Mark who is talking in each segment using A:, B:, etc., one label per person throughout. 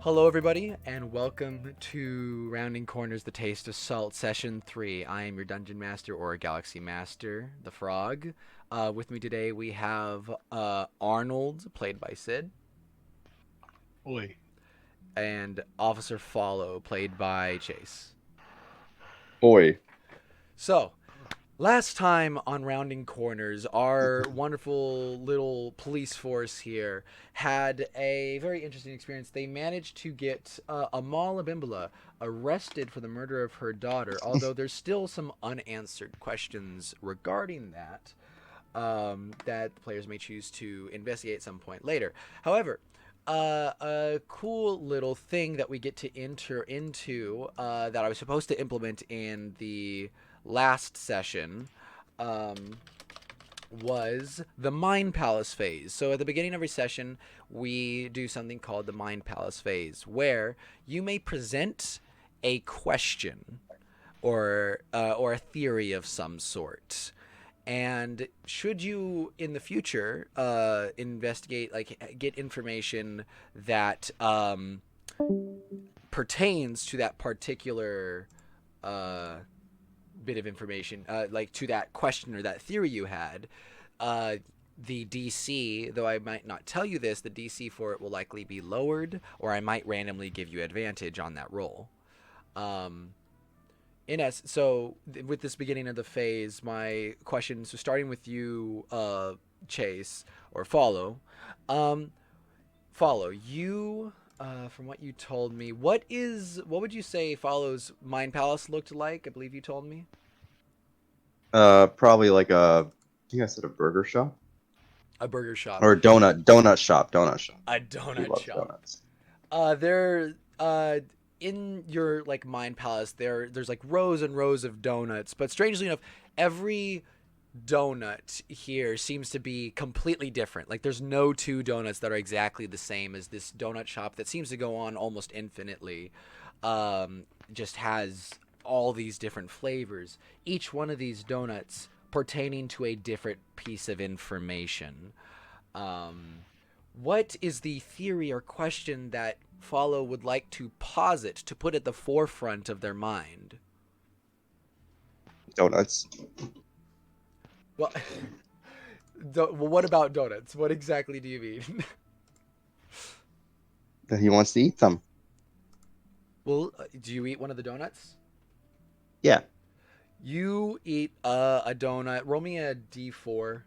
A: Hello, everybody, and welcome to Rounding Corners: The Taste of Salt, Session 3. I am your Dungeon Master, or Galaxy Master, the Frog. With me today, we have Arnold, played by Sid,
B: Oi.
A: and Officer Follow, played by Chase.
C: Boy.
A: So, last time on Rounding Corners, our wonderful little police force here had a very interesting experience. They managed to get Amal Abimbola arrested for the murder of her daughter, although there's still some unanswered questions regarding that that the players may choose to investigate at some point later. However, a cool little thing that we get to enter into that I was supposed to implement in the last session was the Mind Palace phase. So at the beginning of every session, we do something called the Mind Palace phase, where you may present a question or a theory of some sort. And should you in the future investigate, like get information that pertains to that particular bit of information, like to that question or that theory you had, the DC, though I might not tell you this, the DC for it will likely be lowered, or I might randomly give you advantage on that roll. With this beginning of the phase, my question, so starting with you, Chase, or Follow, you, from what you told me, what would you say Follow's Mind Palace looked like? I believe you told me.
C: Probably like I think I said a burger shop
A: A burger shop.
C: or donut shop.
A: A
C: He
A: donut
C: loves
A: shop.
C: donuts.
A: There, in your like Mind Palace, there's like rows and rows of donuts, but strangely enough, every donut here seems to be completely different. Like there's no two donuts that are exactly the same as this donut shop that seems to go on almost infinitely. Just has all these different flavors. Each one of these donuts pertaining to a different piece of information. What is the theory or question that Follow would like to posit to put at the forefront of their mind?
C: Donuts.
A: Well, what about donuts? What exactly do you mean?
C: That he wants to eat them.
A: Well, do you eat one of the donuts?
C: Yeah.
A: You eat a donut. Roll me a d4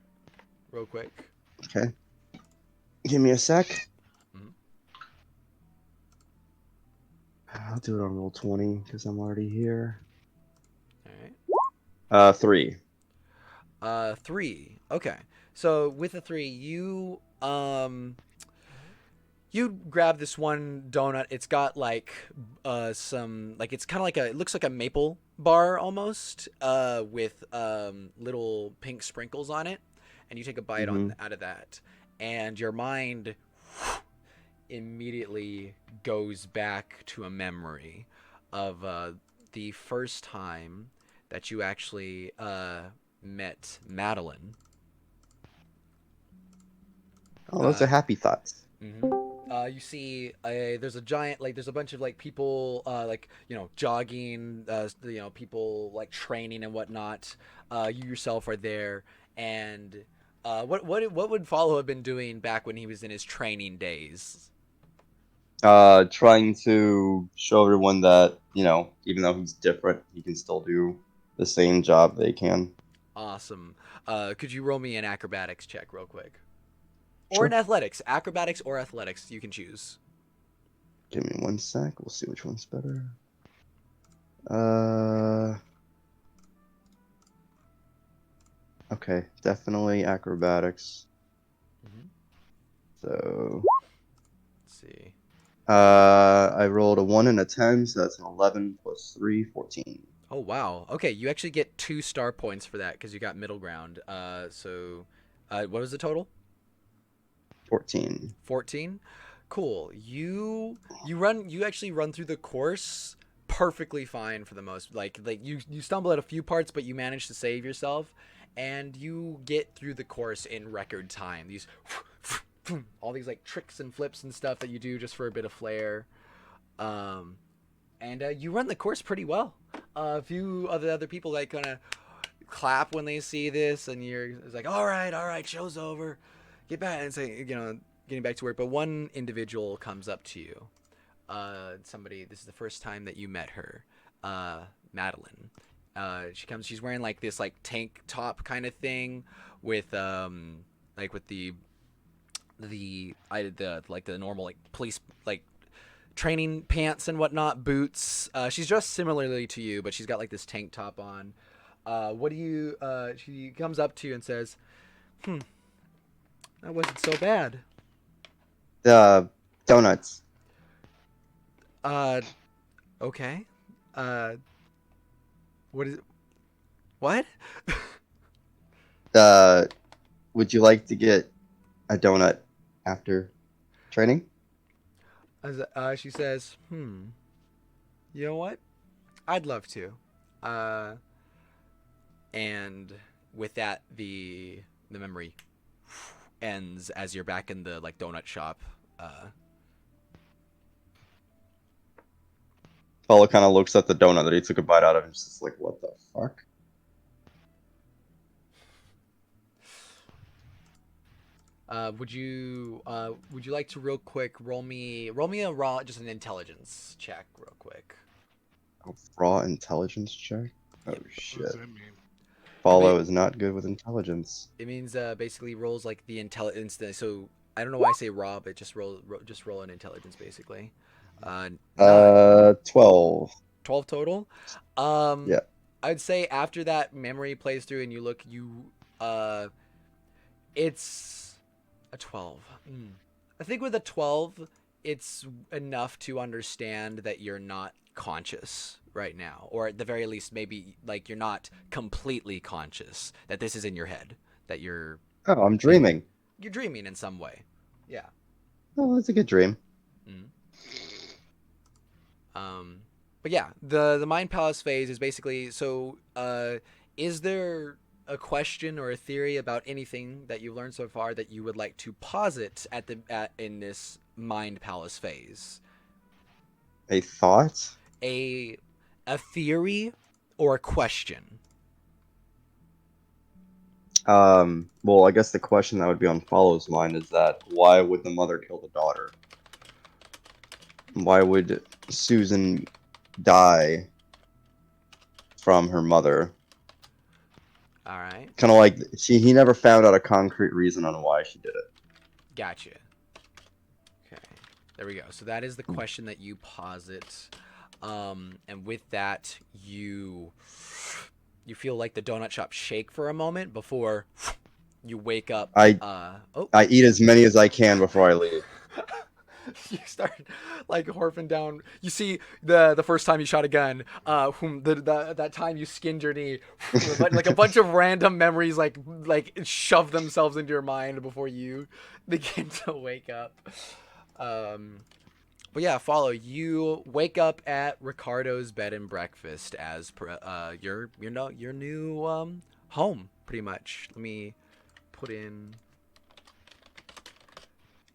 A: real quick.
C: Okay. Give me a sec.
A: Mhm.
C: I'll do it on roll 20 because I'm already here.
A: All right.
C: 3.
A: 3. Okay. So with a 3, you grab this one donut. It's got like some, like, it's kind of like it looks like a maple bar almost, with little pink sprinkles on it, and you take a bite out of that, and your mind immediately goes back to a memory of the first time that you actually met Madeline.
C: Oh, those are happy thoughts.
A: You see, there's a giant, like, there's a bunch of like people, like, jogging, people like training and whatnot. You yourself are there, and what would Follow have been doing back when he was in his training days?
C: Trying to show everyone that, even though he's different, he can still do the same job they can.
A: Awesome. Could you roll me an acrobatics check real quick? Or
C: Sure.
A: an athletics. Acrobatics or athletics, you can choose.
C: Give me one sec. We'll see which one's better. Okay, definitely acrobatics. So,
A: Let's see.
C: I rolled a 1 and a 10, so that's an 11 plus 3, 14.
A: Oh, wow. Okay, you actually get 2 star points for that because you got middle ground. What was the total?
C: 14.
A: 14. Cool. You actually run through the course perfectly fine for the most, like you stumble at a few parts, but you manage to save yourself, and you get through the course in record time. These all these like tricks and flips and stuff that you do just for a bit of flair. And you run the course pretty well. A few of the other people like kind of clap when they see this, and it's like, all right, show's over, get back, and say, getting back to work. But one individual comes up to you, somebody. This is the first time that you met her, Madeline. She's wearing like this like tank top kind of thing with with the normal like police like training pants and whatnot, boots. She's dressed similarly to you, but she's got like this tank top on. She comes up to you and says, that wasn't so bad.
C: Donuts.
A: Okay. What?
C: Would you like to get a donut after training?
A: She says, you know what? I'd love to. And with that, the memory ends as you're back in the like donut shop.
C: Paulo kind of looks at the donut that he took a bite out of and just like, what the fuck?
A: Would you like to real quick roll me a just an intelligence check real quick?
C: A raw intelligence check? Oh
A: Yep.
C: shit.
B: What does that mean?
C: Paulo is not good with intelligence.
A: It means basically rolls like the intelligence. So I don't know why I say raw, but just roll an intelligence basically.
C: 12.
A: 12 total.
C: Yeah.
A: I'd say after that memory plays through and you look, it's a 12. I think with a 12, it's enough to understand that you're not conscious right now, or at the very least, maybe like you're not completely conscious, that this is in your head, that you're
C: Oh, I'm dreaming.
A: You're dreaming in some way. Yeah.
C: Oh, that's a good dream.
A: But yeah, the Mind Palace phase is basically so. Is there a question or a theory about anything that you've learned so far that you would like to posit in this Mind Palace phase?
C: A thought?
A: A theory or a question?
C: Well, I guess the question that would be on Follow's mind is that why would the mother kill the daughter? Why would Susan die from her mother?
A: All right.
C: Kind of like he never found out a concrete reason on why she did it.
A: Gotcha. Okay. There we go. So that is the question that you posit. And with that, you feel like the donut shop shake for a moment before you wake up.
C: I eat as many as I can before I leave.
A: You start like horfing down. You see the first time you shot a gun, that time you skinned your knee, like a bunch of random memories like shove themselves into your mind before you begin to wake up. But yeah, Follow. You wake up at Ricardo's bed and breakfast as your new home, pretty much. Let me put in.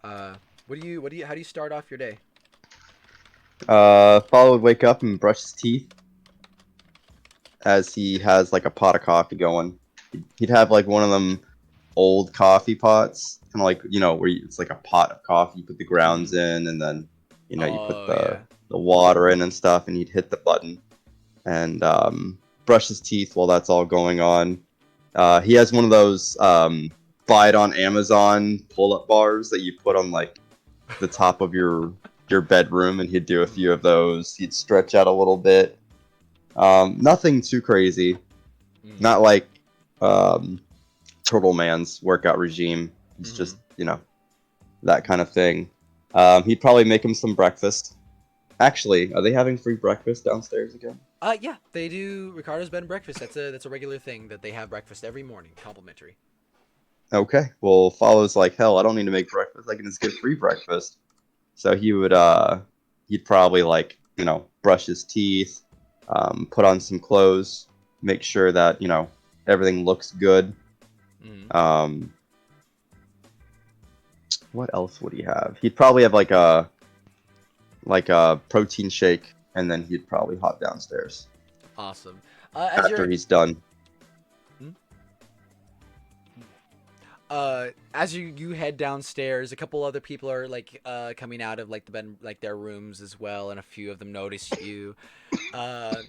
A: How do you start off your day?
C: Follow would wake up and brush his teeth as he has like a pot of coffee going. He'd have like one of them old coffee pots, kind of like where it's like a pot of coffee. You put the grounds in, and then you put the water in and stuff, and he'd hit the button and brush his teeth while that's all going on. He has one of those buy it on Amazon pull-up bars that you put on like the top of your bedroom, and he'd do a few of those. He'd stretch out a little bit. Nothing too crazy. Not like Turtle Man's workout regime. It's just that kind of thing. He'd probably make him some breakfast. Actually, are they having free breakfast downstairs again?
A: Yeah, they do. Ricardo's bed and breakfast. That's a regular thing that they have breakfast every morning, complimentary.
C: Okay, well, Follow's like, hell, I don't need to make breakfast. I can just get free breakfast. So he'd probably like, brush his teeth, put on some clothes, make sure that, everything looks good. What else would he have? He'd probably have like like a protein shake, and then he'd probably hop downstairs
A: Awesome.
C: after he's done.
A: As you head downstairs, a couple other people are like coming out of like the bed, like their rooms as well, and a few of them notice you. I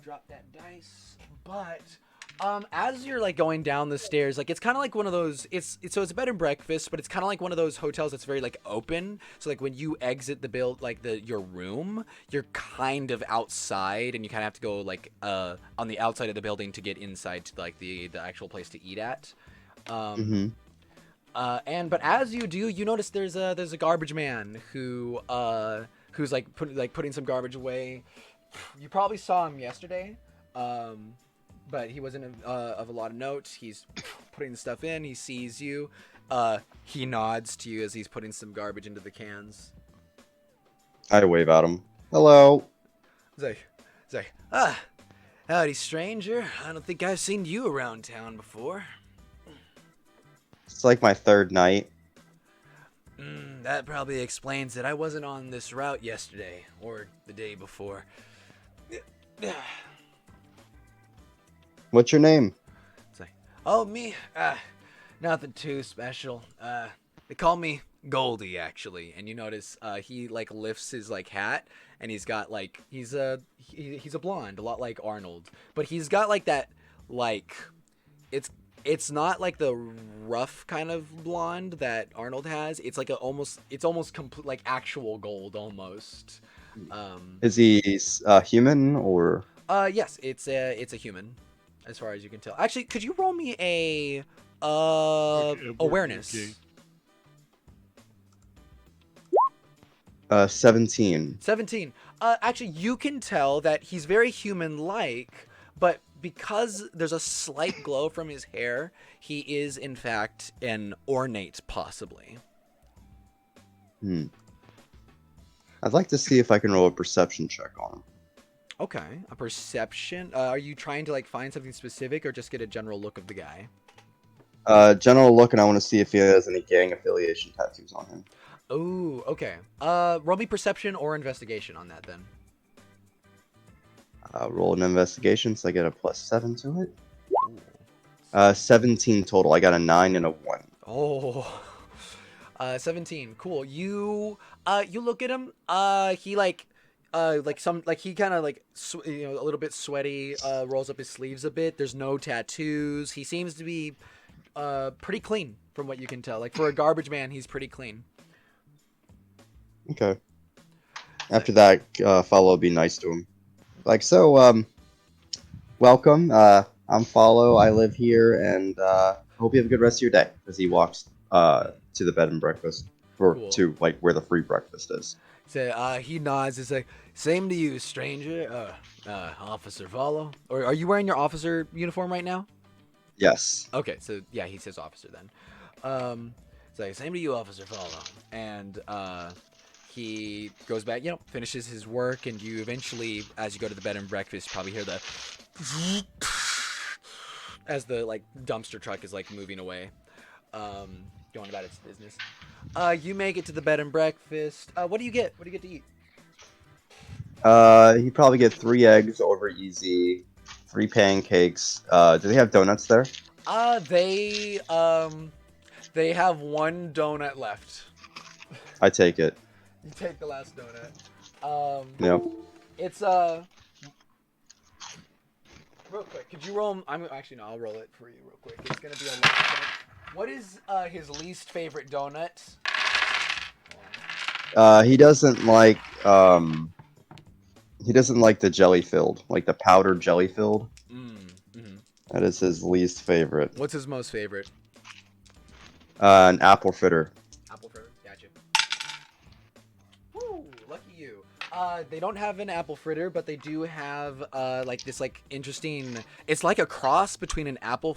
A: dropped that dice, but as you're like going down the stairs, like it's kind of like one of those. It's a bed and breakfast, but it's kind of like one of those hotels that's very like open. So like when you exit your room, you're kind of outside, and you kind of have to go like on the outside of the building to get inside to like the actual place to eat at. But as you do, you notice there's a garbage man who's like putting some garbage away. You probably saw him yesterday. But he wasn't of a lot of note. He's putting the stuff in. He sees you. He nods to you as he's putting some garbage into the cans.
C: I wave at him. Hello.
A: He's like, howdy, stranger. I don't think I've seen you around town before.
C: It's like my third night.
A: That probably explains it. I wasn't on this route yesterday or the day before.
C: What's your name?
A: It's like, oh, me? Nothing too special. They call me Goldie, actually. And you notice he like lifts his like hat, and he's got like he's a blonde, a lot like Arnold, but he's got like that like it's not like the rough kind of blonde that Arnold has. It's like it's almost complete like actual gold almost.
C: Is he human or?
A: Yes, it's a human. As far as you can tell. Actually, could you roll me a awareness?
C: Okay. 17.
A: 17. Actually, you can tell that he's very human-like, but because there's a slight glow from his hair, he is in fact an ornate, possibly.
C: I'd like to see if I can roll a perception check on him.
A: Okay, a perception. Are you trying to like find something specific or just get a general look of the guy?
C: General look, and I want to see if he has any gang affiliation tattoos on him.
A: Oh, okay. Roll me perception or investigation on that then.
C: Roll an investigation, so I get a +7 to it. 17 total. I got a 9 and a 1.
A: Oh, 17. Cool. You look at him. He he kind of like a little bit sweaty. Rolls up his sleeves a bit. There's no tattoos. He seems to be pretty clean from what you can tell. Like for a garbage man, he's pretty clean.
C: Okay. After that, Follow be nice to him. Like, so, welcome. I'm Follow. I live here, and hope you have a good rest of your day. As he walks to the bed and breakfast, or
A: Cool.
C: to like where the free breakfast is.
A: So he nods. It's like, same to you, stranger. Officer Follow. Or are you wearing your officer uniform right now?
C: Yes.
A: Okay, so yeah, he says officer then. It's like, same to you, Officer Follow. And he goes back, finishes his work, and you eventually, as you go to the bed and breakfast, probably hear the as the like dumpster truck is like moving away, going about its business. You make it to the bed and breakfast. What do you get? What do you get to eat?
C: He probably get 3 eggs over easy, 3 pancakes. Do they have donuts there?
A: They have 1 donut left.
C: I take it.
A: You take the last donut.
C: Yep.
A: It's real quick. Could you roll? I'll roll it for you real quick. It's gonna be a long donut. What is his least favorite donut?
C: He doesn't like the jelly filled, like the powdered jelly filled. That is his least favorite.
A: What's his most favorite?
C: An apple fritter.
A: Apple fritter. Gotcha. Woo! Lucky you. They don't have an apple fritter, but they do have like this like interesting. It's like a cross between an apple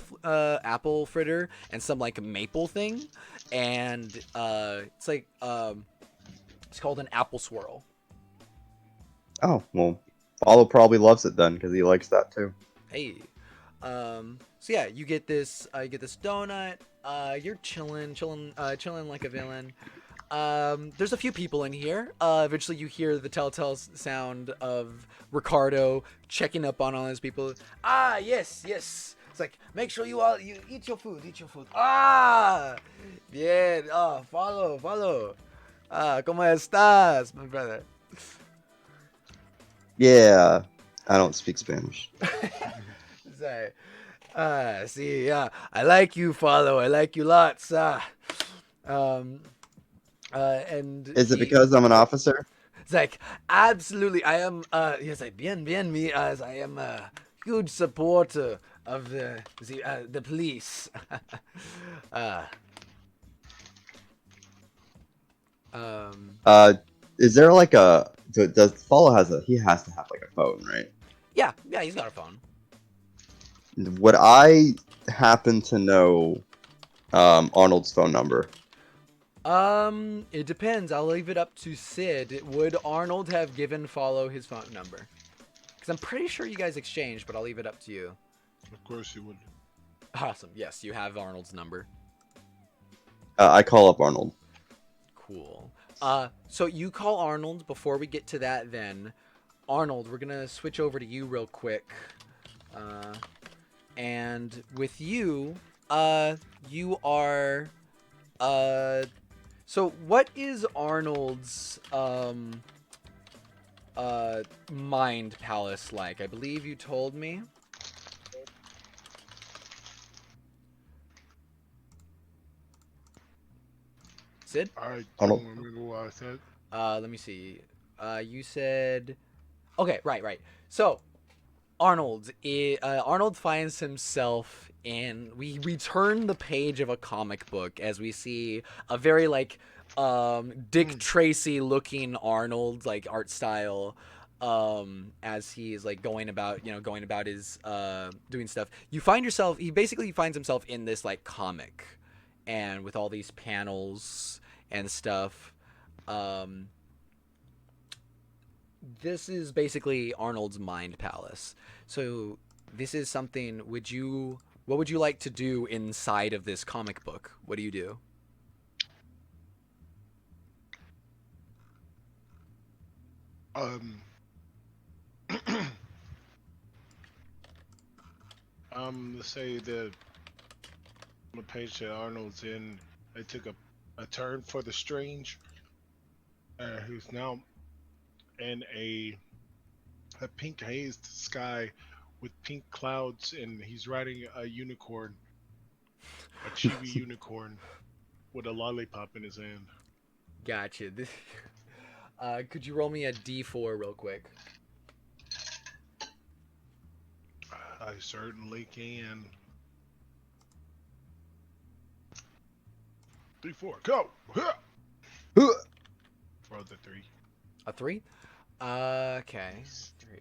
A: fritter and some like maple thing, and it's like it's called an apple swirl.
C: Oh well, Follow probably loves it then because he likes that too.
A: Hey. So yeah, you get this donut. You're chilling like a villain. There's a few people in here. Eventually you hear the telltale sound of Ricardo checking up on all his people. Ah, yes, yes. It's like, make sure you eat your food, eat your food. Ah, bien. Oh, follow. Ah, ¿cómo estás, my brother?
C: Yeah, I don't speak Spanish.
A: Sorry. See, I like you, follow. I like you lots. Um, and
C: Is it because I'm an officer?
A: it's like, absolutely, I am, yes, like, bien, me, as I am a huge supporter of the police. uh, um,
C: Is there like a does Follow he has to have like a phone, right?
A: yeah, he's got a phone.
C: Would I happen to know Arnold's phone number?
A: It depends. I'll leave it up to Sid. Would Arnold have given Follow his phone number? Because I'm pretty sure you guys exchanged, but I'll leave it up to you.
B: Of course you would.
A: Awesome. Yes, you have Arnold's number.
C: I call up Arnold.
A: Cool. So you call Arnold. Before we get to that, then, Arnold, we're gonna switch over to you real quick. And with you, you are, so what is Arnold's, mind palace like? I believe you told me. Sid?
B: I
C: Arnold.
B: don't remember what I said.
A: Let me see. You said, okay, right. So, Arnold finds himself in. We turn the page of a comic book as we see a very like Dick Tracy looking Arnold, like art style, as he is like going about his doing stuff. He basically finds himself in this like comic, and with all these panels and stuff. This is basically Arnold's mind palace. So this is something. What would you like to do inside of this comic book? What do you do?
B: Let's say the page that Arnold's in, they took a turn for the strange. Who's now in a pink hazed sky with pink clouds, and he's riding a unicorn, a chibi unicorn, with a lollipop in his hand.
A: Gotcha. Could you roll me a D4 real quick?
B: I certainly can. 3-4, go! For the 3.
A: A 3? Okay. 3.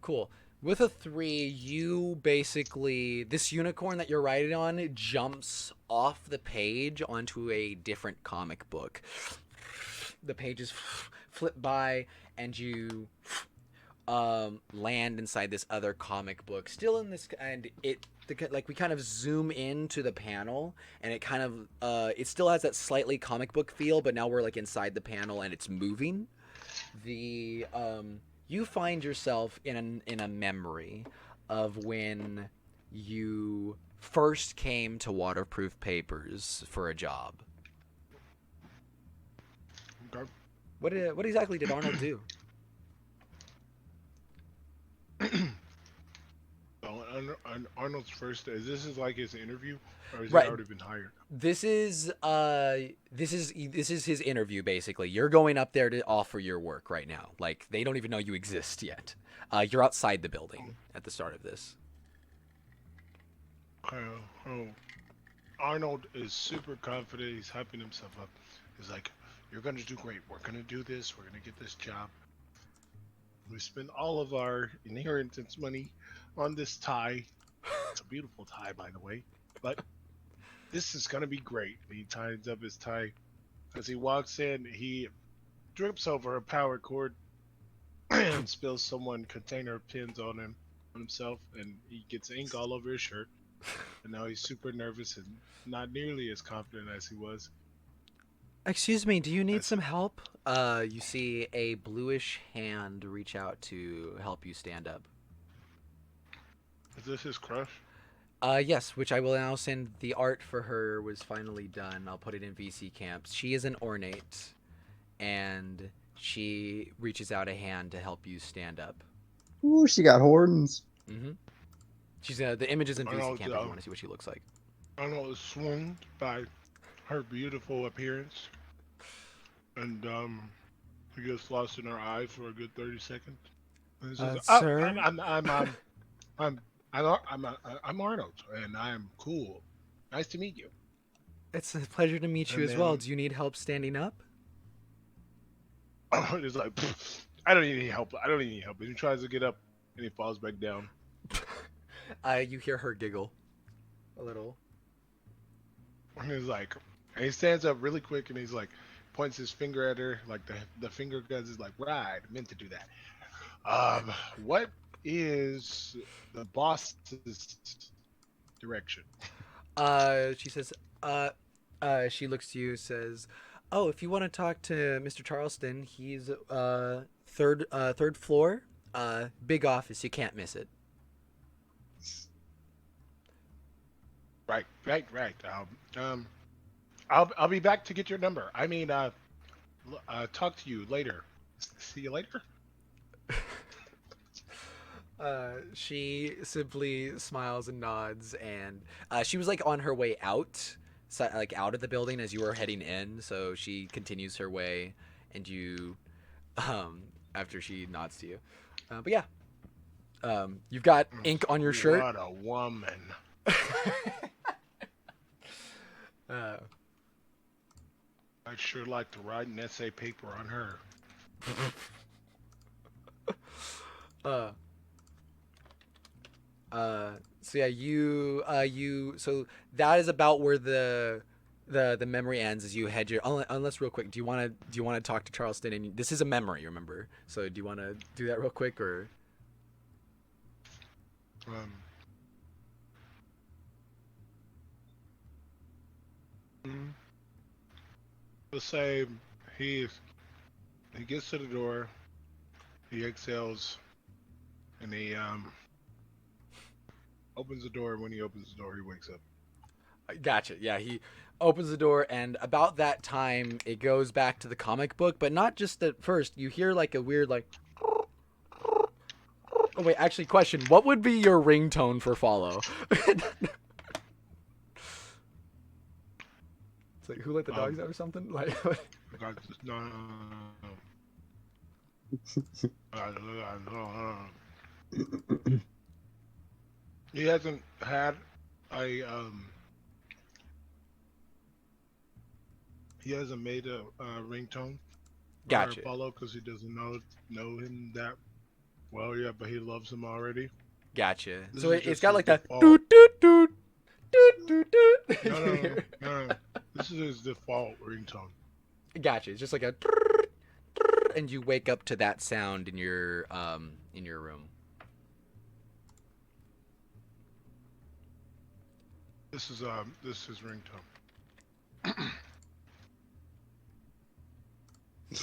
A: Cool. With a 3, you basically, this unicorn that you're riding on jumps off the page onto a different comic book. The pages flip by, and you land inside this other comic book. Still in this, and we kind of zoom into the panel, and it kind of it still has that slightly comic book feel, but now we're like inside the panel and it's moving. You find yourself in a memory of when you first came to Waterproof Papers for a job.
B: Okay.
A: What exactly did Arnold do?
B: Arnold's first. This is like his interview, or has
A: Right.
B: he already been hired?
A: This is his interview basically. You're going up there to offer your work right now. Like they don't even know you exist yet. You're outside the building at the start of this.
B: Oh, Arnold is super confident. He's hyping himself up. He's like, "You're gonna do great. We're gonna do this. We're gonna get this job. We spend all of our inheritance money on this tie. It's a beautiful tie, by the way. But this is gonna be great." He ties up his tie. As he walks in, he trips over a power cord and spills someone container of pins on himself, and he gets ink all over his shirt. And now he's super nervous and not nearly as confident as he was.
A: Excuse me, do you need
B: As,
A: some help? You see a bluish hand reach out to help you stand up.
B: is this his crush?
A: Yes, which I will now send. The art for her was finally done. I'll put it in VC camps. She is an ornate, and she reaches out a hand to help you stand up.
C: Ooh, she got horns.
A: Mm-hmm. She's the image is in VC
B: Arnold,
A: camp if you want to see what she looks like.
B: Arnold is swung by her beautiful appearance, and he gets lost in her eyes for a good 30 seconds. And he says, "Oh,
A: Sir?
B: I'm Arnold, and I'm cool. Nice to meet you."
A: It's a pleasure to meet you
B: And
A: as well.
B: then
A: Do you need help standing up?
B: he's like, "I don't need any help. I don't need any help." And he tries to get up, and he falls back down.
A: You hear her giggle a little.
B: And he's like, and he stands up really quick, and he's like, points his finger at her, like the finger guns is like, right, I meant to do that. What is the boss's direction?
A: She says, she looks to you, says, "Oh, if you want to talk to Mr. Charleston, he's third floor, big office. You can't miss it."
B: Right. I'll be back to get your number. I mean, talk to you later. See you later.
A: She simply smiles and nods, and she was like on her way out, like out of the building as you were heading in. So she continues her way, and you, after she nods to you, but yeah, you've got ink on your shirt.
B: What a woman. I'd sure like to write an essay paper on her.
A: So yeah, so that is about where the memory ends as you head your, unless real quick, do you want to talk to Charleston? And this is a memory, remember? So do you want to do that real quick, or
B: let's say he gets to the door, he exhales, and he opens the door. When he opens the door, he wakes up.
A: Gotcha. Yeah, he opens the door, and about that time, it goes back to the comic book, but not just at first. You hear like a weird like. Oh wait, actually, question: what would be your ringtone for follow? It's like, who let the dogs out or something? Like.
B: He hasn't had a he hasn't made a ringtone.
A: Gotcha.
B: Follow because he doesn't know him that well yet, but he loves him already.
A: Gotcha.
B: This
A: So
B: is
A: it's
B: just
A: got
B: his
A: like that.
B: default.
A: Doot, doot, doot, doot, doot, doot.
B: No. This is his default ringtone.
A: Gotcha. It's just like a. And you wake up to that sound in your room.
B: This is his ringtone.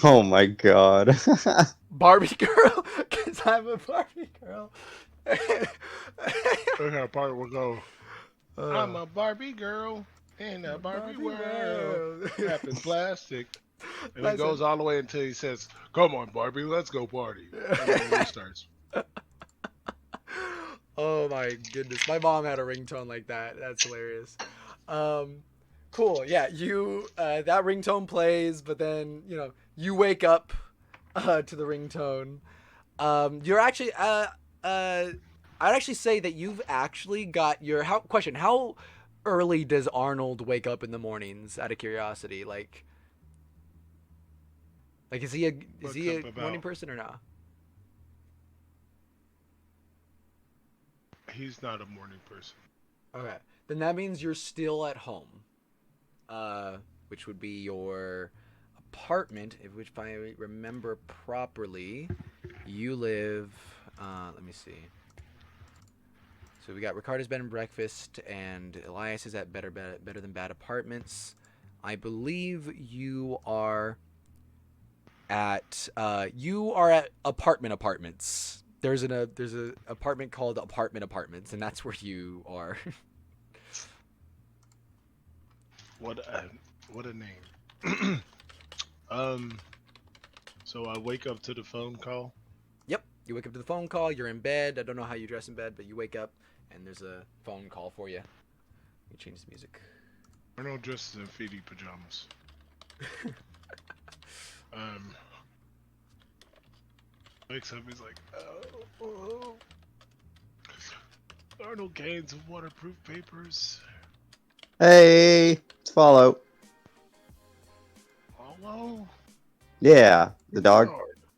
C: Oh my god.
A: Barbie girl, cause I'm a Barbie girl.
B: Okay, part will go. I'm a Barbie girl in a Barbie world, wrapped in plastic. And he goes all the way until he says, "Come on, Barbie, let's go party." And then he restarts.
A: Oh my goodness, my mom had a ringtone like that. That's hilarious. Cool. Yeah, you that ringtone plays, but then you wake up to the ringtone. You're actually I'd actually say that you've actually got your question. How early does Arnold wake up in the mornings? Out of curiosity, like is he a morning person or not?
B: He's not a morning person.
A: Okay, then that means you're still at home, which would be your apartment. Which, if I remember properly, you live. Let me see. So we got Ricardo's Bed and Breakfast, and Elias is at Better Than Bad Apartments. I believe you are at Apartments. There's a apartment called Apartments, and that's where you are.
B: What a name. So I wake up to the phone call.
A: Yep, you wake up to the phone call. You're in bed. I don't know how you dress in bed, but you wake up and there's a phone call for you. You change the music.
B: Arnold dresses in feety pajamas. Wakes up, he's like, oh. Arnold Gaines of Waterproof Papers.
C: Hey, it's Follow.
B: Hello?
C: Yeah, the dog.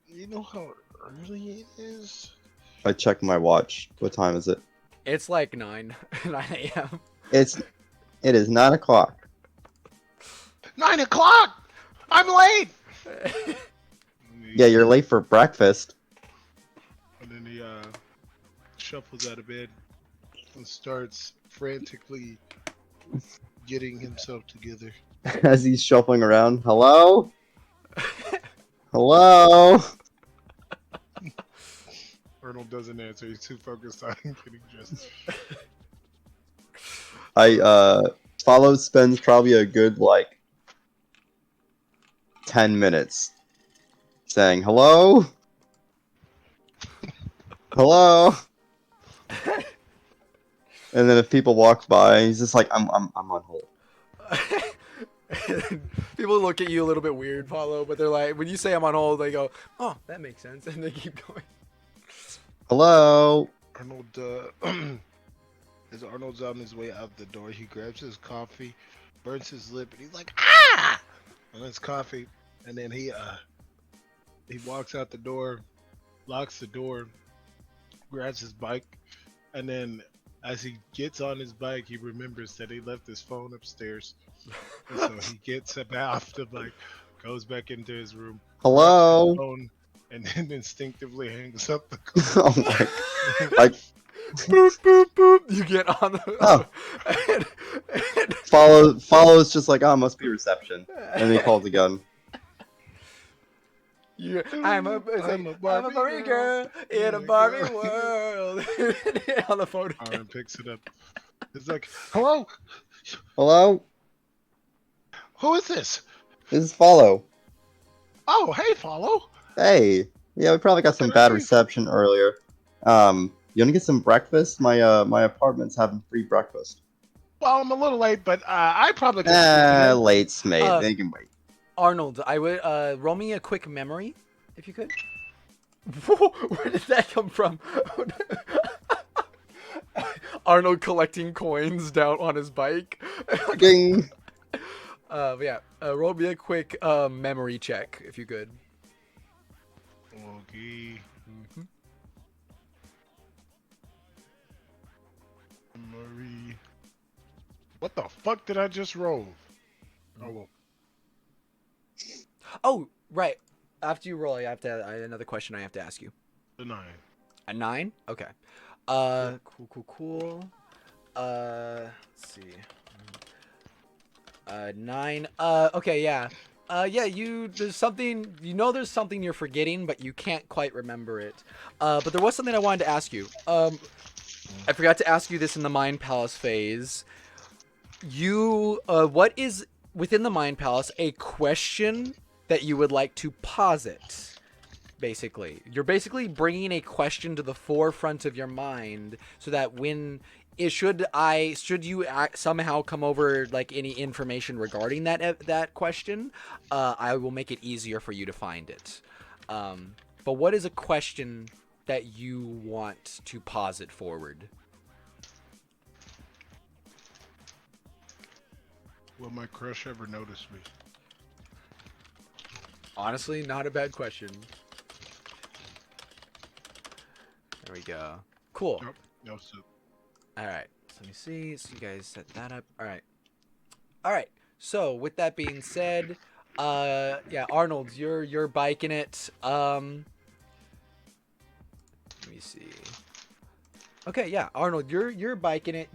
B: You know how early it is?
C: I checked my watch. What time is it?
A: It's like 9 a.m.
C: It is 9 o'clock.
B: 9 o'clock! I'm late!
C: Yeah, you're late for breakfast.
B: And then he shuffles out of bed and starts frantically getting himself together.
C: As he's shuffling around. Hello? Hello?
B: Arnold doesn't answer. He's too focused on getting dressed.
C: Follow spends probably a good, 10 minutes saying, hello? Hello? And then if people walk by, he's just like, I'm on hold.
A: People look at you a little bit weird, Follow, but they're like, when you say I'm on hold, they go, oh, that makes sense, and they keep going.
C: Hello?
B: Arnold, as Arnold's on his way out the door, he grabs his coffee, burns his lip, and he's like, ah! On his coffee, and then he walks out the door, locks the door, grabs his bike, and then as he gets on his bike, he remembers that he left his phone upstairs. And so he gets up out the bike, goes back into his room,
C: Hello?
B: his phone, and then instinctively hangs up the call.
C: Oh my. Like,
A: Boop, boop, boop. You get on the...
C: Oh. Follows just like, oh, must be reception. And he calls again.
A: I'm a Barbie girl in a Barbie world. On the phone.
B: Aaron picks it up. It's like, hello?
C: Hello?
B: Who is this?
C: This is Follow.
B: Oh, hey, Follow.
C: Hey. Yeah, we probably got some bad reception earlier. You wanna get some breakfast? My apartment's having free breakfast.
B: Well, I'm a little late, but I probably could.
C: Late's mate. They can wait.
A: Arnold, I would roll me a quick memory, if you could. Where did that come from? Arnold collecting coins down on his bike.
C: Ding.
A: Yeah, roll me a quick memory check, if you could.
B: Okay. Marie. What the fuck did I just roll? Oh, well.
A: Oh, right. After you roll, I have another question I have to ask you.
B: The 9.
A: A 9? Okay. Cool. Let's see. 9. Okay, yeah. Yeah, there's something you're forgetting, but you can't quite remember it. But there was something I wanted to ask you. I forgot to ask you this in the Mind Palace phase. What is within the Mind Palace a question that you would like to posit? Basically, you're basically bringing a question to the forefront of your mind so that should you somehow come over like any information regarding that question, I will make it easier for you to find it. But what is a question that you want to posit forward?
B: Will my crush ever notice me?
A: Honestly, not a bad question. There we go. Cool.
B: Nope. No soup.
A: All right. So let me see. So you guys set that up. All right. So with that being said, yeah, Arnold, you're biking it. Let me see. Okay, yeah, Arnold, you're biking it.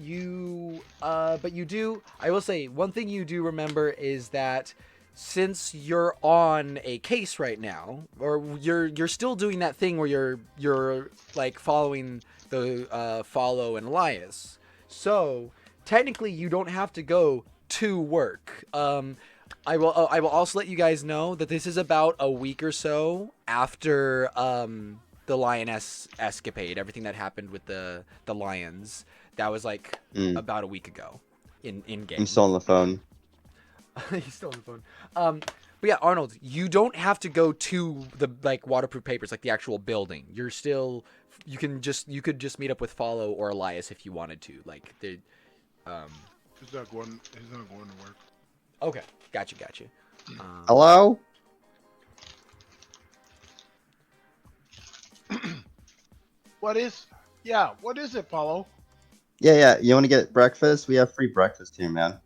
A: But you do. I will say one thing you do remember is that since you're on a case right now, or you're still doing that thing where you're like following the follow and Elias. So technically, you don't have to go to work. I will also let you guys know that this is about a week or so after the lioness escapade, everything that happened with the lions. That was like about a week ago in game.
C: I'm still on the phone.
A: He's still on the phone. But yeah, Arnold, you don't have to go to the like waterproof papers, like the actual building. You're still, you could just meet up with Follow or Elias if you wanted to. Like the,
B: He's not going. He's not going to work.
A: okay, got you.
C: Hello?
B: What is? Yeah. What is it, Paulo?
C: Yeah. You want to get breakfast? We have free breakfast here, man.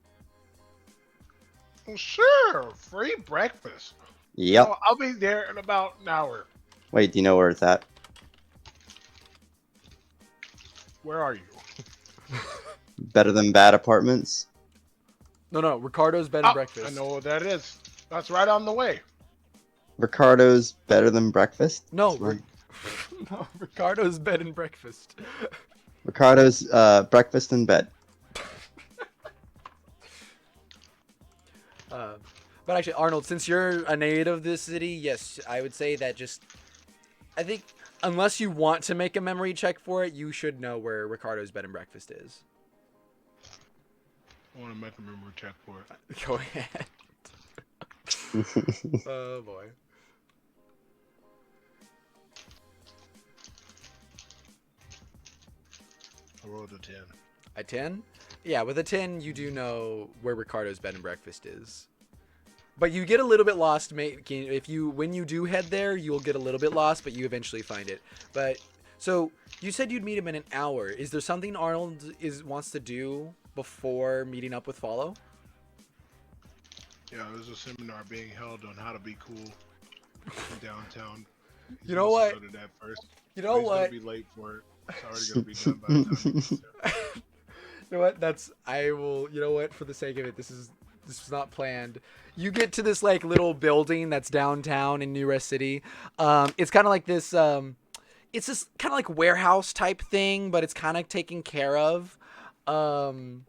B: Well, sure. Free breakfast.
C: Yep.
B: Oh, I'll be there in about an hour.
C: Wait, do you know where it's at?
B: Where are you?
C: Better Than Bad Apartments?
A: No, Ricardo's bed and breakfast.
B: I know what that is. That's right on the way.
C: Ricardo's Better Than Breakfast?
A: No, no, Ricardo's bed and breakfast.
C: Ricardo's Breakfast in Bed.
A: But actually, Arnold, since you're a native of this city, yes, I would say that I think, unless you want to make a memory check for it, you should know where Ricardo's bed and breakfast is.
B: I want to make a memory check for it.
A: Go ahead. Oh, boy.
B: I rolled a 10.
A: A 10? Yeah, with a 10, you do know where Ricardo's bed and breakfast is. But you get a little bit lost. When you do head there, you'll get a little bit lost, but you eventually find it. But so you said you'd meet him in an hour. Is there something Arnold wants to do before meeting up with Follow?
B: Yeah, there's a seminar being held on how to be cool in downtown.
A: You know what?
B: Go to that first.
A: You know
B: He's
A: what?
B: gonna be late for it. It's already gonna be done by the time he gets there.
A: You know what? I will. You know what? For the sake of it, this was not planned. You get to this like little building that's downtown in New York City. It's kind of like this. It's this kind of like warehouse type thing, but it's kind of taken care of. And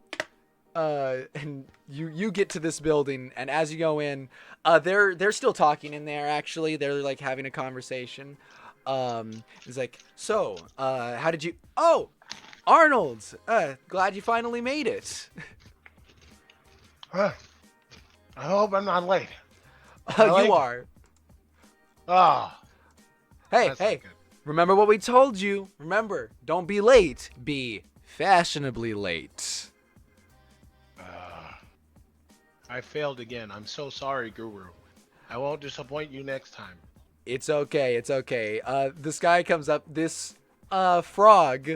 A: you get to this building, and as you go in, they're still talking in there. Actually, they're like having a conversation. It's like, so, how did you? Oh, Arnold, glad you finally made it.
B: Huh. I hope I'm not late.
A: You are.
B: Ah.
A: Hey,
B: That's not good.
A: remember what we told you. Remember, don't be late. Be fashionably late.
B: I failed again. I'm so sorry, Guru. I won't disappoint you next time.
A: It's okay. This guy comes up. This frog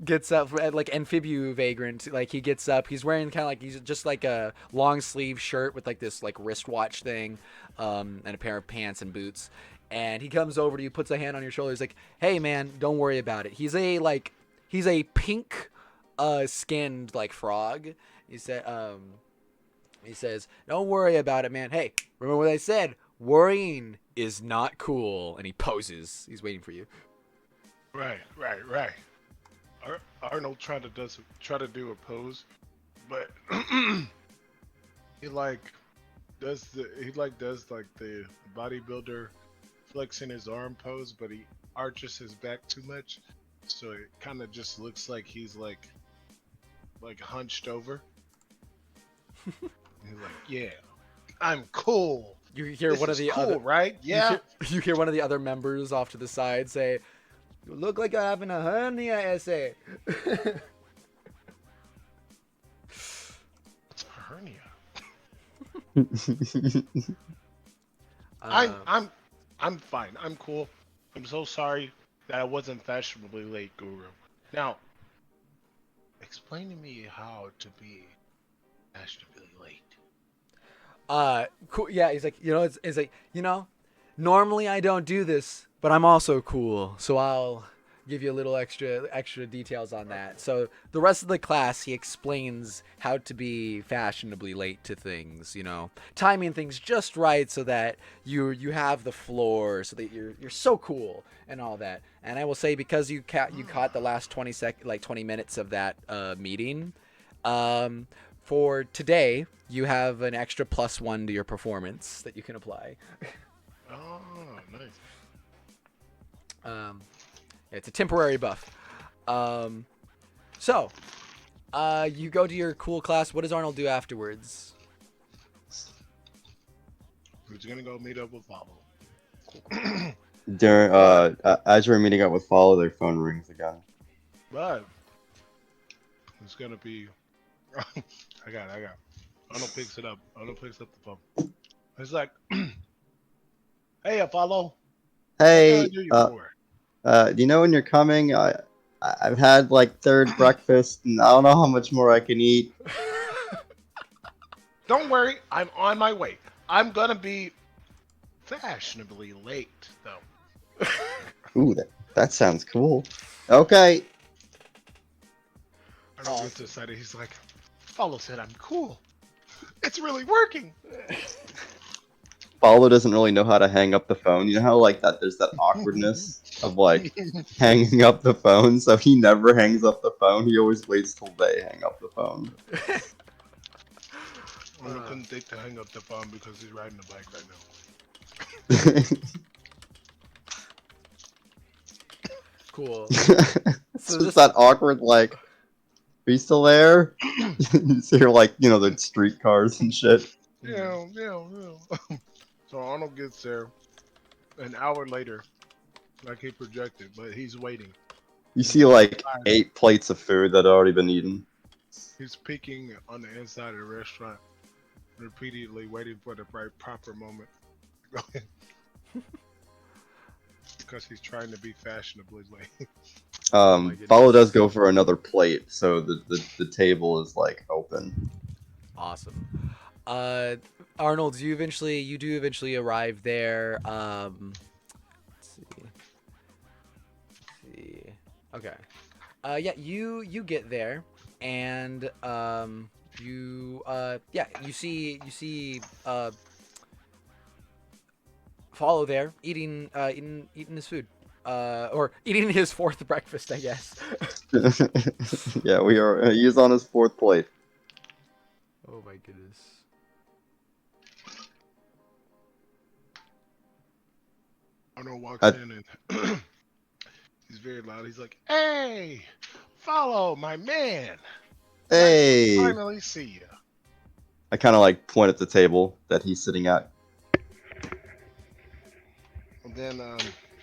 A: gets up, like amphibia vagrant. Like he gets up. He's wearing kind of like he's just like a long sleeve shirt with like this like wristwatch thing, and a pair of pants and boots. And he comes over to you, puts a hand on your shoulder. He's like, "Hey man, don't worry about it." He's a pink, skinned like frog. He says, "Don't worry about it, man. Hey, remember what I said? Worrying is not cool." And he poses. He's waiting for you.
B: Right. Arnold tried to do a pose, but he does the bodybuilder flexing his arm pose, but he arches his back too much, so it kind of just looks like he's like hunched over. He's like, "Yeah, I'm cool."
A: You hear
B: This
A: one of
B: is
A: the
B: cool,
A: other
B: right? Yeah.
A: You hear one of the other members off to the side say, "You look like you're having a hernia essay."
B: It's a hernia.
A: Um,
B: I'm fine. I'm cool. I'm so sorry that I wasn't fashionably late, Guru. Now, explain to me how to be fashionably late.
A: Cool. Yeah, he's like, it's like, normally I don't do this, but I'm also cool, so I'll give you a little extra details on that. So the rest of the class, he explains how to be fashionably late to things. You know, timing things just right so that you have the floor, so that you're so cool and all that. And I will say, because you caught the last 20 minutes of that meeting, for today you have an extra +1 to your performance that you can apply.
B: Oh, nice.
A: It's a temporary buff. So, you go to your cool class. What does Arnold do afterwards?
B: He's gonna go meet up with Follow.
C: During as you're meeting up with Follow, their phone rings again.
B: But it's gonna be. I got. Arnold picks it up. Arnold picks up the phone. It's like, hey, Follow.
C: Hey,
B: What can I do you for?
C: do you know when you're coming? I've had like third breakfast, and I don't know how much more I can eat.
B: Don't worry, I'm on my way. I'm gonna be fashionably late, though.
C: Ooh, that sounds cool. Okay.
B: Arnold gets excited. He's like, Follow said I'm cool. It's really working.
C: Follow doesn't really know how to hang up the phone. You know how like that there's that awkwardness of like hanging up the phone, so he never hangs up the phone. He always waits till they hang up the phone.
B: Arnold couldn't think to hang up the phone because he's riding a bike right now.
A: Cool.
C: It's just that awkward like, are you still there? You hear like, you know, the streetcars and shit.
B: Yeah. So Arnold gets there an hour later, like he projected, but he's waiting.
C: You see like 8 plates of food that had already been eaten.
B: He's peeking on the inside of the restaurant, repeatedly waiting for the right proper moment. Because he's trying to be fashionably late.
C: Follow does go for another plate, so the table is like open.
A: Awesome. Arnold, you do eventually arrive there. Let's see. Okay. Yeah, you get there, and you see Follow there eating his food. Or eating his 4th breakfast, I guess.
C: Yeah, he's on his 4th plate.
A: Oh my goodness.
B: Arnold walks in and he's very loud. He's like, "Hey, Follow, my man.
C: Hey!"
B: Nice to finally see you."
C: I kind of like point at the table that he's sitting at.
B: And then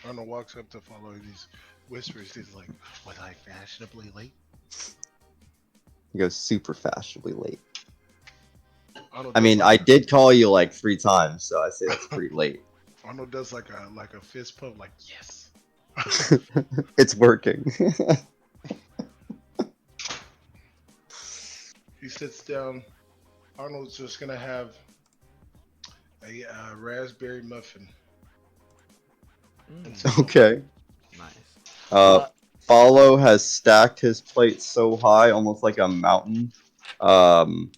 B: Arnold walks up to Follow and he whispers, he's like, "Was I fashionably late?"
C: He goes, super fashionably late.
B: Arnold
C: I mean, I did call you like 3 times, so I say that's pretty late.
B: Arnold does like a fist pump, like, yes.
C: It's working.
B: He sits down. Arnold's just gonna have a raspberry muffin.
C: Okay.
A: Nice.
C: Follow has stacked his plate so high, almost like a mountain, of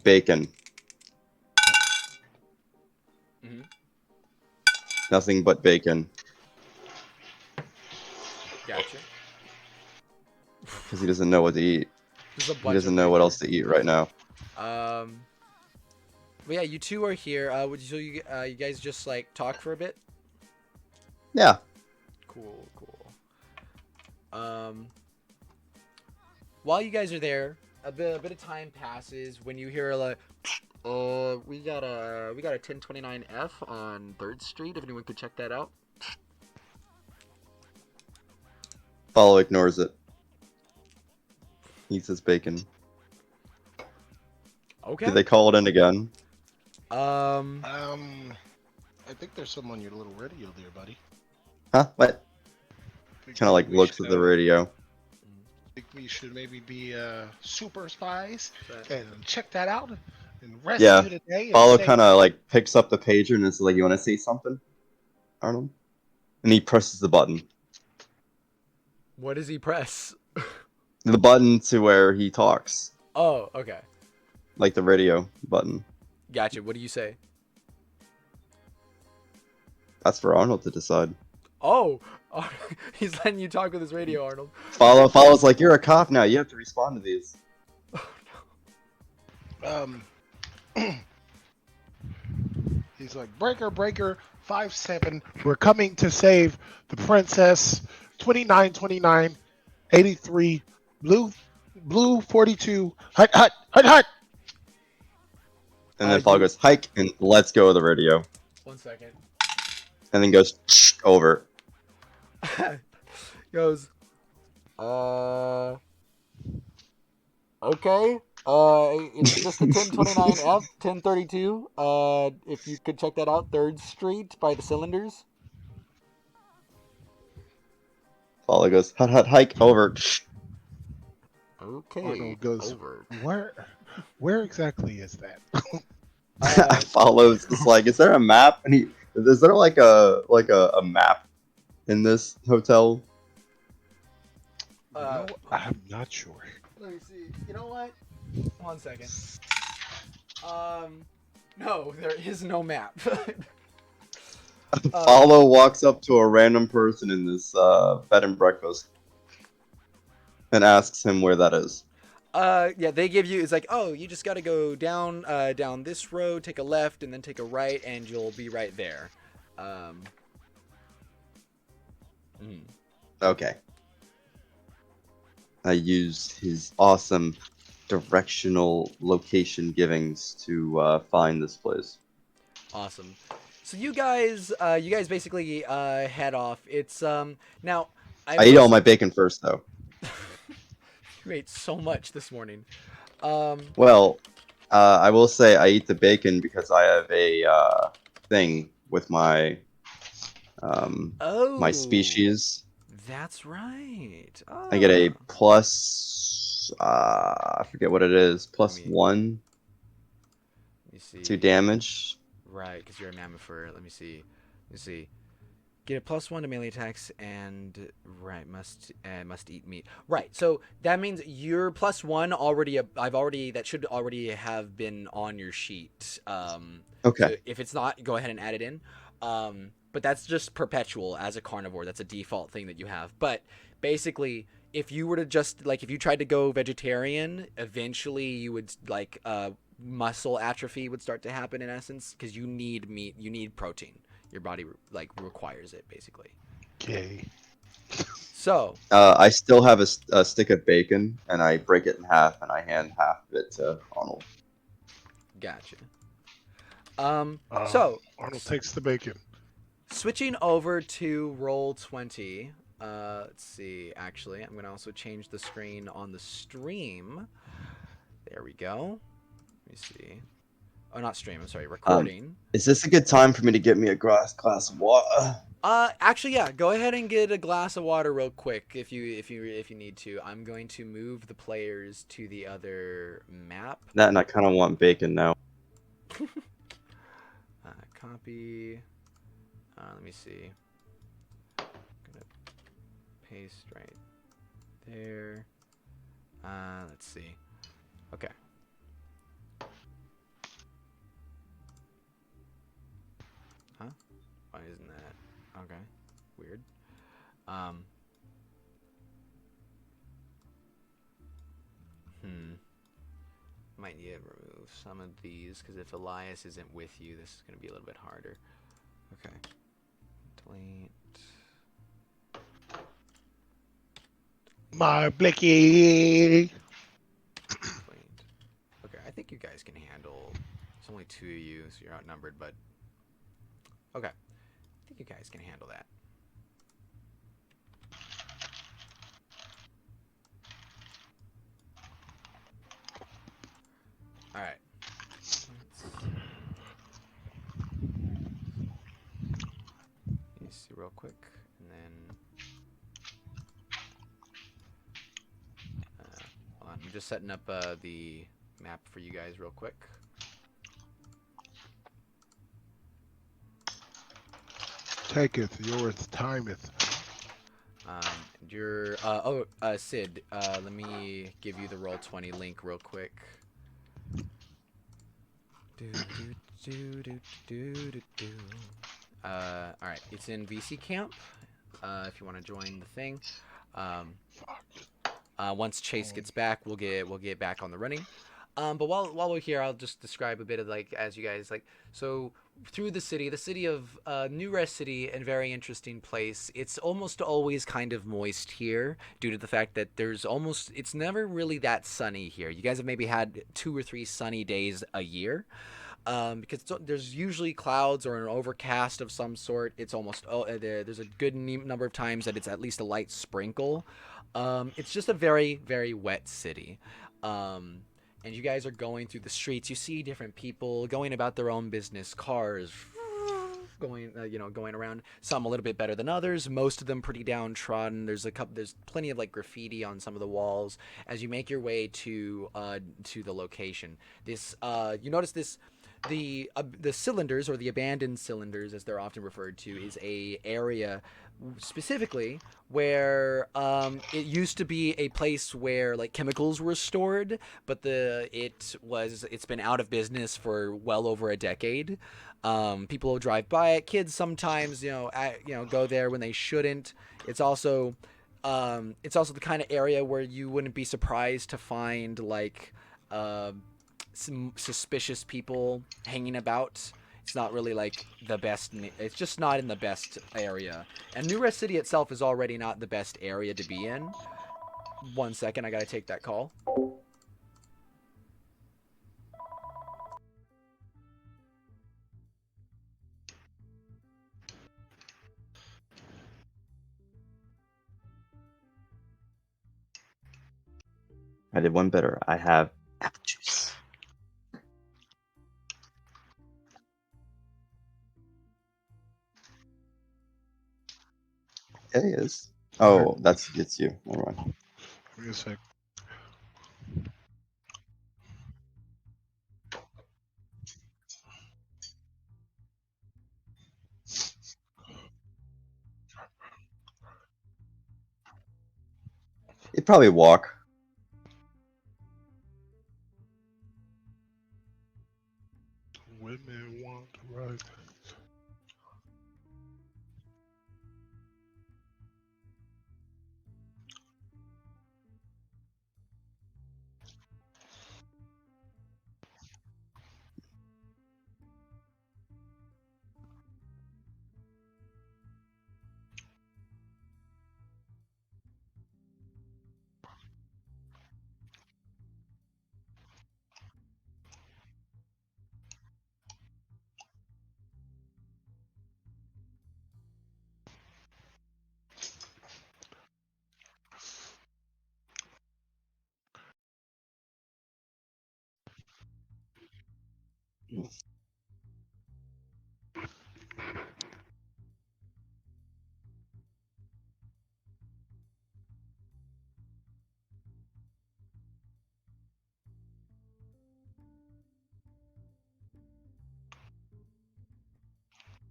C: bacon.
A: Mm-hmm.
C: Nothing but bacon.
A: Gotcha.
C: Because he doesn't know what to eat. He doesn't know what else to eat right now.
A: But yeah, you two are here. You guys just like talk for a bit?
C: Yeah.
A: Cool. While you guys are there, a bit of time passes when you hear like, we got a 1029F on 3rd Street. If anyone could check that out.
C: Follow ignores it. Eats his bacon.
A: Okay.
C: Did they call it in again?
B: I think there's some on your little radio there, buddy.
C: Huh? What? Kind of like looks at the radio.
B: I think we should maybe be super spies and check that out and rescue today.
C: Follow kind of like picks up the pager and is like, "You want to say something, Arnold?" And he presses the button.
A: What does he press?
C: The button to where he talks,
A: Oh, okay.
C: like the radio button.
A: Gotcha. What do you say?
C: That's for Arnold to decide.
A: Oh, he's letting you talk with his radio, Arnold.
C: Follows like, you're a cop now. You have to respond to these.
B: He's like, breaker, 5-7. We're coming to save the princess. 2929 83 blue 42 hut.
C: And then Follow goes, hike, and let's go to the radio.
A: 1 second.
C: And then goes, over.
A: Goes, okay. It's just the 1029F, 1032. If you could check that out, 3rd Street by the Cylinders.
C: Follow goes, hike, over.
A: Okay.
B: Arnold goes,
A: over.
B: Where exactly is that?
C: Follows just like, is there a map? And is there like a map in this hotel?
B: No, I'm not sure.
A: Let me see. You know what? 1 second. No, there is no map.
C: Follow walks up to a random person in this bed and breakfast and asks him where that is.
A: Yeah, they give you, it's like, oh, you just gotta go down this road, take a left, and then take a right, and you'll be right there.
C: Okay. I used his awesome directional location givings to find this place.
A: Awesome. So you guys basically head off. It's now.
C: I ate all my bacon first, though.
A: You ate so much this morning.
C: Well, I will say I eat the bacon because I have a thing with my my species.
A: That's right. Oh.
C: I get a plus, I forget what it is, +1
A: Let me see.
C: to damage.
A: Right, because you're a mammifer. Let me see. Get a +1 to melee attacks and right must eat meat. Right, so that means your +1 already. That should already have been on your sheet.
C: Okay.
A: So if it's not, go ahead and add it in. But that's just perpetual as a carnivore. That's a default thing that you have. But basically, if you were to just if you tried to go vegetarian, eventually you would muscle atrophy would start to happen in essence because you need meat, you need protein. Your body requires it basically.
B: Okay.
A: So
C: I still have a stick of bacon, and I break it in half, and I hand half of it to Arnold.
A: Gotcha. So
B: Arnold takes the bacon.
A: Switching over to Roll20. Let's see. Actually, I'm gonna also change the screen on the stream. There we go. Let me see. Oh, not stream. I'm sorry. Recording.
C: Is this a good time for me to get me a glass of water?
A: Actually, yeah. Go ahead and get a glass of water real quick if you need to. I'm going to move the players to the other map.
C: That, and I kind of want bacon now.
A: Copy. Let me see. I'm gonna paste right there. Let's see. Okay. Huh? Why isn't that? Okay. Weird. Might need to remove some of these because if Elias isn't with you, this is going to be a little bit harder. Okay. Delete.
B: My Blicky.
A: Delete. Okay, I think you guys can handle. There's only 2 of you, so you're outnumbered, but okay. I think you guys can handle that. All right. Let me see real quick, and then hold on. I'm just setting up the map for you guys real quick.
B: Taketh, yours timeth.
A: And you're Sid. Let me give you the Roll20 link real quick. All right, it's in VC camp. If you want to join the thing, um, once Chase gets back, we'll get back on the running. But while we're here, I'll just describe a bit of like as you guys like. So through the city of New Rest City, and very interesting place. It's almost always kind of moist here due to the fact that it's never really that sunny here. You guys have maybe had 2 or 3 sunny days a year. Because there's usually clouds or an overcast of some sort. It's almost there's a good number of times that it's at least a light sprinkle. It's just a very very wet city. And you guys are going through the streets. You see different people going about their own business, cars going around. Some a little bit better than others. Most of them pretty downtrodden. There's plenty of like graffiti on some of the walls. As you make your way to the location, you notice the cylinders, or the abandoned cylinders as they're often referred to, is a area specifically where it used to be a place where like chemicals were stored, but it's been out of business for well over a decade. People will drive by it. Kids sometimes go there when they shouldn't. It's also the kind of area where you wouldn't be surprised to find like some suspicious people hanging about. It's not really like the best. It's just not in the best area. And New Rest City itself is already not the best area to be in. 1 second, I gotta take that call.
C: I did one better. I have apple juice. Yeah, he is. Oh, it's you. Never mind.
B: Give me a sec.
C: He'd probably walk.
B: Women want to ride.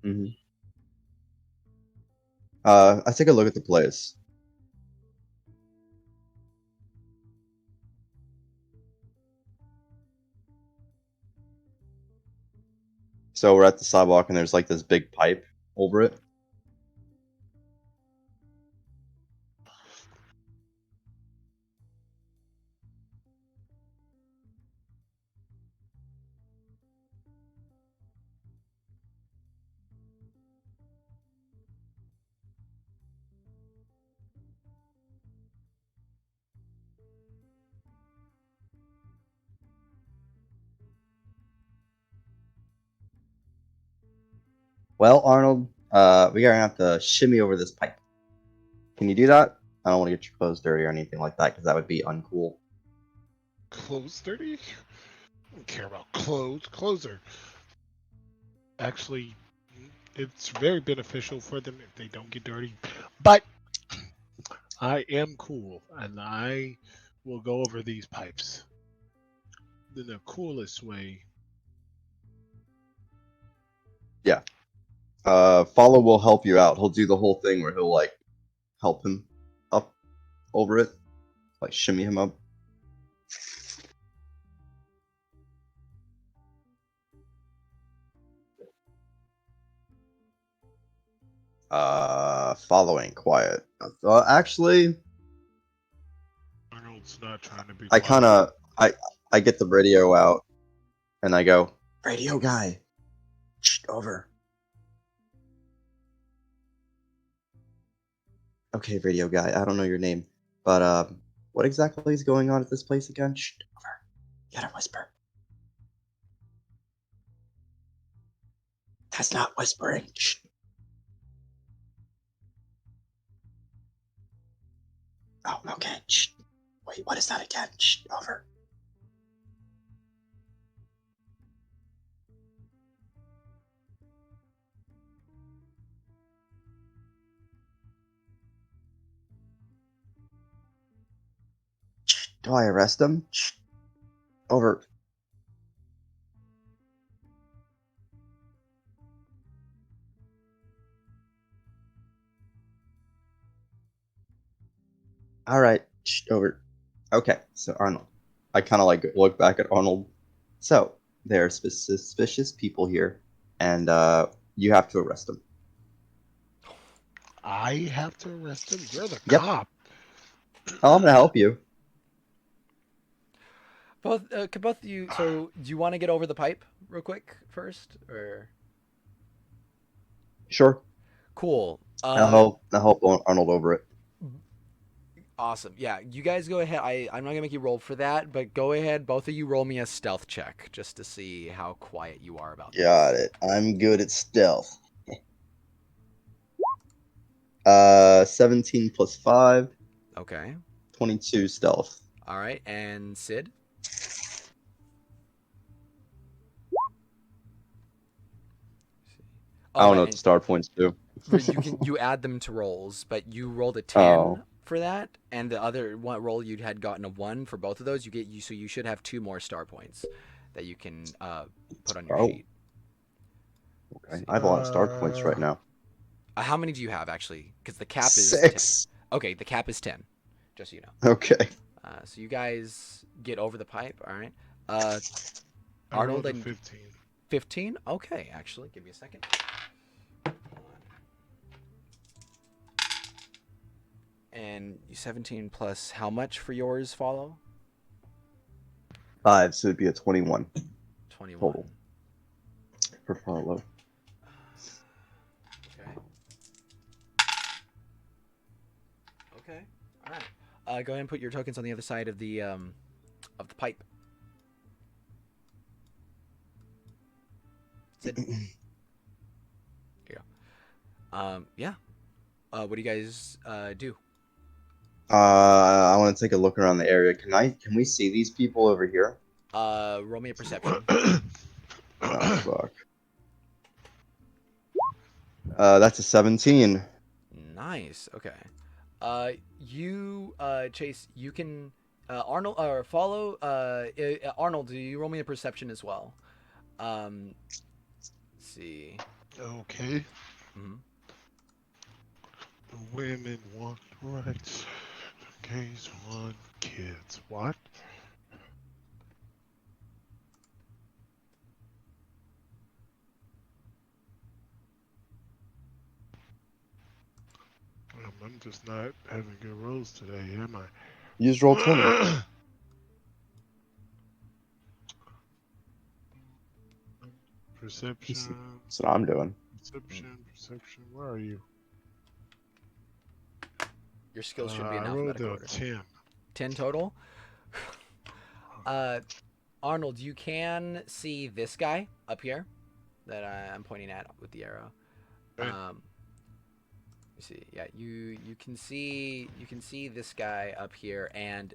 C: Mm-hmm. I take a look at the place. So we're at the sidewalk, and there's like this big pipe over it. Well, Arnold, we are gonna have to shimmy over this pipe. Can you do that? I don't want to get your clothes dirty or anything like that, because that would be uncool.
B: Clothes dirty? I don't care about clothes. Clothes are actually, it's very beneficial for them if they don't get dirty. But I am cool, and I will go over these pipes in the coolest way.
C: Yeah. Follow will help you out. He'll do the whole thing where he'll like help him up over it, like shimmy him up. Following quiet. Actually,
B: Arnold's not trying to be
C: I
B: quiet.
C: kind of I get the radio out and I go, radio guy, shh, over. Okay, radio guy, I don't know your name, but what exactly is going on at this place again? Shh, over. You gotta whisper. That's not whispering. Shh. Oh, okay. Shh. Wait, what is that again? Shh, over. Shh. Do I arrest him? Shh. Over. All right. Shh, over. Okay, so Arnold. I kind of like look back at Arnold. So there are suspicious people here, and you have to arrest them.
B: I have to arrest him? You're the
C: Yep.
B: cop.
C: Oh, I'm gonna help you.
A: Could both of you? So, do you want to get over the pipe real quick first, or?
C: Sure.
A: Cool.
C: I'll help Arnold over it.
A: Awesome. Yeah, you guys go ahead. I'm not gonna make you roll for that, but go ahead. Both of you roll me a stealth check just to see how quiet you are about
C: Got
A: this.
C: it. I'm good at stealth. 17 plus 5,
A: Okay.
C: 22 stealth.
A: All right, and Sid.
C: I don't know
A: right,
C: what the star points do.
A: you add them to rolls, but you rolled a 10
C: Oh.
A: for that, and the other one roll you had gotten a 1 for both of those. So you should have 2 more star points that you can put on your sheet.
C: Okay. I have a lot of star points right now.
A: How many do you have actually? Because the cap is
C: 6.
A: 10. Okay, the cap is 10. Just so you know.
C: Okay.
A: So you guys get over the pipe. All right.
B: I rolled a 15.
A: 15? Okay, actually, give me a second. And 17 plus how much for yours follow?
C: 5, so it'd be a 21.
A: 21.
C: Total. For follow.
A: Okay. Okay. All right. Go ahead and put your tokens on the other side of the pipe. Sid. Here you go. Yeah. What do you guys do?
C: I want to take a look around the area. Can we see these people over here?
A: Roll me a perception.
C: Oh, fuck. That's a 17.
A: Nice. Okay. You Chase, you can Arnold or follow Arnold, do you roll me a perception as well? Let's see.
B: Okay.
A: Mm-hmm.
B: The women want rights. The gays want kids. What? I'm just not having good rolls today, am I?
C: Use roll 20.
B: Perception.
C: That's what I'm doing.
B: Perception. Where are you?
A: Your skills should be in
B: I rolled
A: alphabetical
B: a
A: order.
B: 10.
A: 10 total. Arnold, you can see this guy up here that I'm pointing at with the arrow.
B: Okay.
A: You see, yeah, you can see this guy up here, and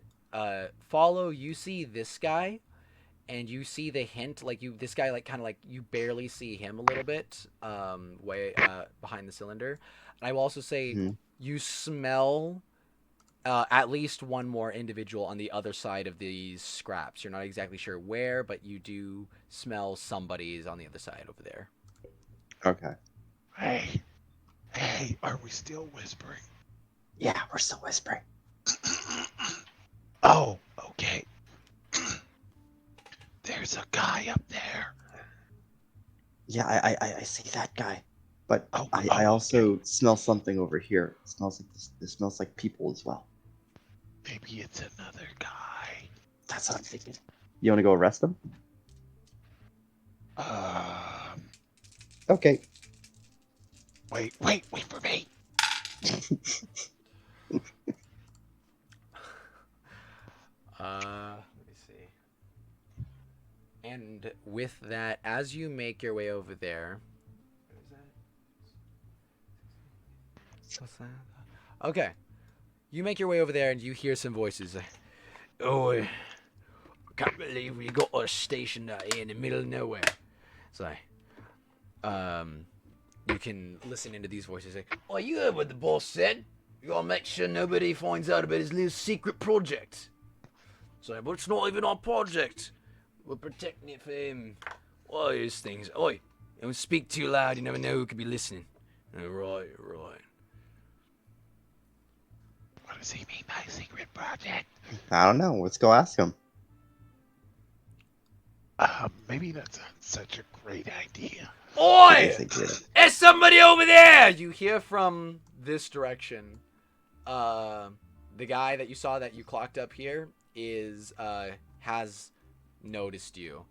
A: follow. You see this guy, and you see the hint, like this guy, like kind of like you barely see him a little bit, way behind the cylinder. And I will also say you smell at least one more individual on the other side of these scraps. You're not exactly sure where, but you do smell somebody's on the other side over there.
C: Okay.
B: Hey, are we still whispering?
C: Yeah, we're still whispering.
B: Oh, okay. There's a guy up there.
C: Yeah, I see that guy, but
B: Oh,
C: I also
B: okay.
C: smell something over here. It smells like this smells like people as well.
B: Maybe it's another guy.
C: That's what I'm thinking. You want to go arrest him? Okay.
B: Wait for me.
A: Let me see. And with that, as you make your way over there, what is that? What's that? Okay, you make your way over there, and you hear some voices. Oh, I can't believe we got us stationed out here in the middle of nowhere. It's like, you can listen into these voices. Like, oh, you heard what the boss said? You gotta make sure nobody finds out about his little secret project. So, but it's not even our project. We're protecting it for him. All these things. Oi, don't speak too loud. You never know who could be listening. Right.
B: What does he mean by secret project?
C: I don't know. Let's go ask him.
B: Maybe that's not such a great idea.
A: Oi!
C: Think
A: There's somebody over there! You hear from this direction. The guy that you saw that you clocked up here has noticed you.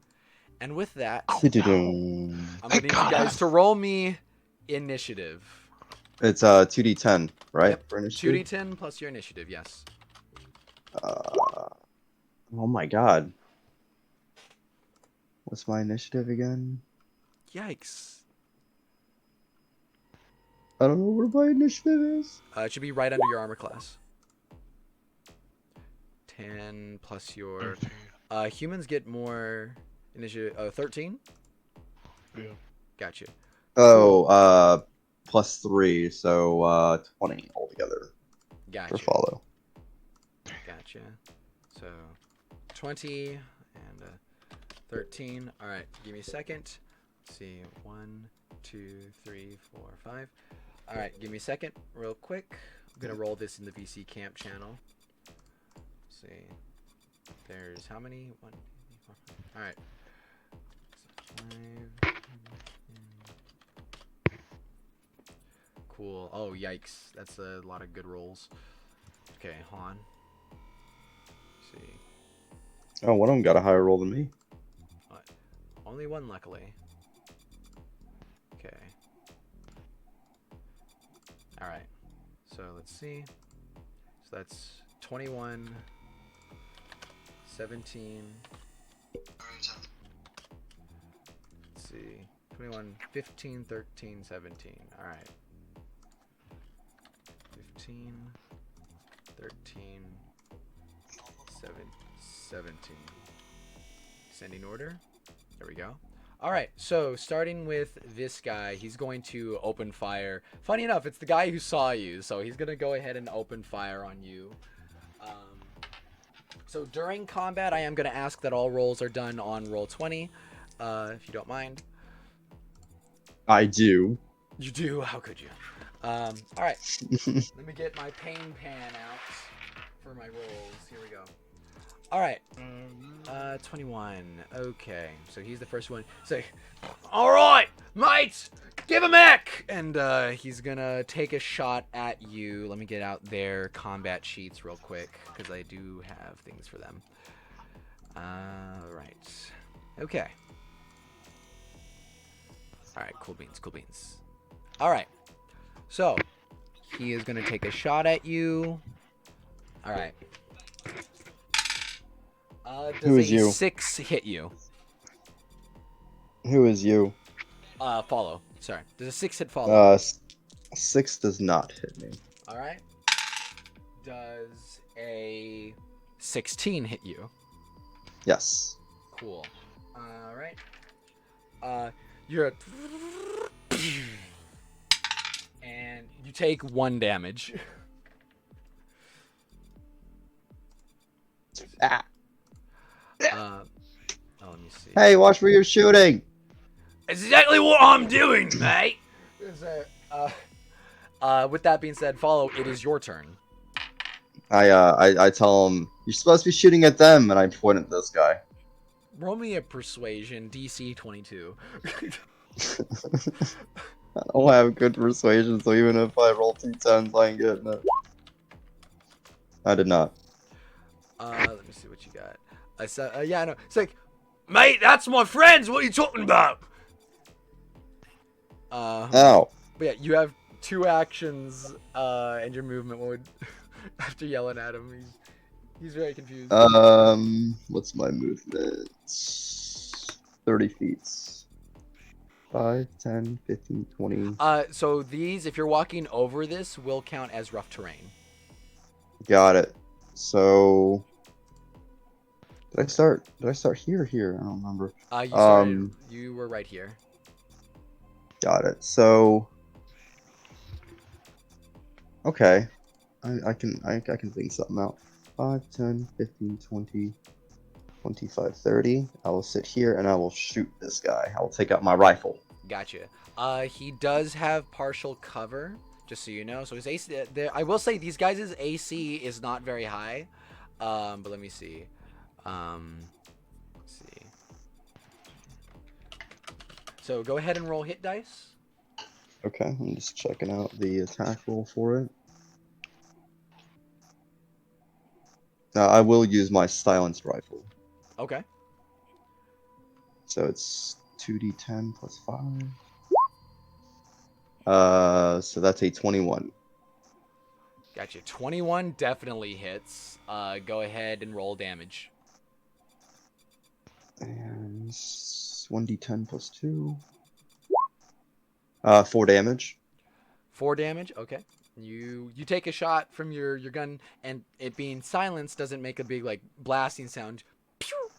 A: And with that,
B: Oh,
C: no.
A: I'm gonna need you guys to roll me initiative.
C: It's 2d10, right?
A: Yep.
C: For initiative?
A: 2d10 plus your initiative, yes.
C: Oh my god. What's my initiative again?
A: Yikes.
C: I don't know where my initiative is.
A: It should be right under your armor class. 10 plus your...
B: 13.
A: Humans get more initiative... 13?
B: Yeah.
A: Gotcha.
C: Oh, plus 3, so 20 altogether
A: Gotcha.
C: for follow.
A: Gotcha. So, 20 and 13. Alright, give me a second. Let's see. 1, 2, 3, 4, 5. Alright, give me a second, real quick. I'm going to roll this in the VC Camp channel. Let's see. There's how many? 1, 2, 3, 4, 5. Alright. So 5. Cool. Oh, yikes. That's a lot of good rolls. Okay, hold on. Let's see.
C: Oh, one of them got a higher roll than me.
A: What? Only one, luckily. Okay. Alright. So, let's see. So, that's 21, 17. Let's see. 21, 15, 13, 17. Alright. 15, 13, 17. Descending order. There we go. Alright, so starting with this guy, he's going to open fire. Funny enough, it's the guy who saw you, so he's going to go ahead and open fire on you. So during combat, I am going to ask that all rolls are done on roll 20, if you don't mind.
C: I do.
A: You do? How could you? Alright, let me get my pain pan out for my rolls. Here we go. Alright, 21. Okay, so he's the first one. Say, alright, mates, give him heck! And he's gonna take a shot at you. Let me get out their combat sheets real quick, because I do have things for them. Alright. Okay. Alright, cool beans, cool beans. Alright. So, he is gonna take a shot at you. Alright.
C: Who is you?
A: 6 hit you?
C: Who is you?
A: Follow. Sorry. Does a 6 hit follow?
C: 6 does not hit me.
A: Alright. Does a 16 hit you?
C: Yes.
A: Cool. Alright. You're at... And you take 1 damage.
C: Ah.
A: Oh, let me see.
C: Hey, watch where you're shooting!
A: Exactly what I'm doing, mate! With that being said, Follow, it is your turn.
C: I tell him you're supposed to be shooting at them, and I point at this guy.
A: Roll me a persuasion, DC 22.
C: I don't have good persuasion, so even if I roll 2 10s, I ain't getting it. I did not.
A: Let me see what you got. I said, yeah, no. It's like, mate, that's my friends. What are you talking about?
C: Ow.
A: But yeah, you have 2 actions, and your movement would after yelling at him. He's very confused.
C: What's my movement? 30 feet. 5, 10, 15, 20.
A: So these, if you're walking over this, will count as rough terrain.
C: Got it. So did I start here or here? I don't remember.
A: You were right here.
C: Got it. So okay. I can think something out. 5, 10, 15, 20, 25, 30. I will sit here and I will shoot this guy. I will take out my rifle.
A: Gotcha. He does have partial cover, just so you know. So his AC, I will say these guys' AC is not very high. But let me see. Let's see. So go ahead and roll hit dice.
C: Okay, I'm just checking out the attack roll for it. I will use my silenced rifle.
A: Okay.
C: So it's 2d10 plus 5. So that's a 21.
A: Gotcha. 21 definitely hits. Go ahead and roll damage.
C: And 1d10 plus 2. 4 damage.
A: 4 damage. Okay. You take a shot from your gun, and it being silenced doesn't make a big like blasting sound. Pew!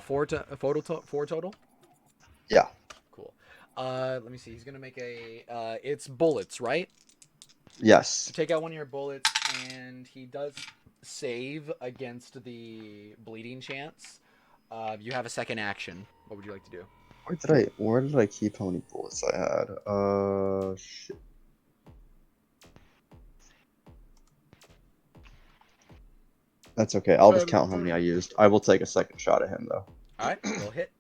A: 4 total.
C: Yeah.
A: Cool. Let me see. He's gonna make a. It's bullets, right?
C: Yes.
A: So take out one of your bullets, and he does save against the bleeding chance. You have a second action. What would you like to do?
C: Where did I keep how many bullets I had? Shit. That's okay. I'll just count how many I used. I will take a second shot at him though.
A: All right, roll hit.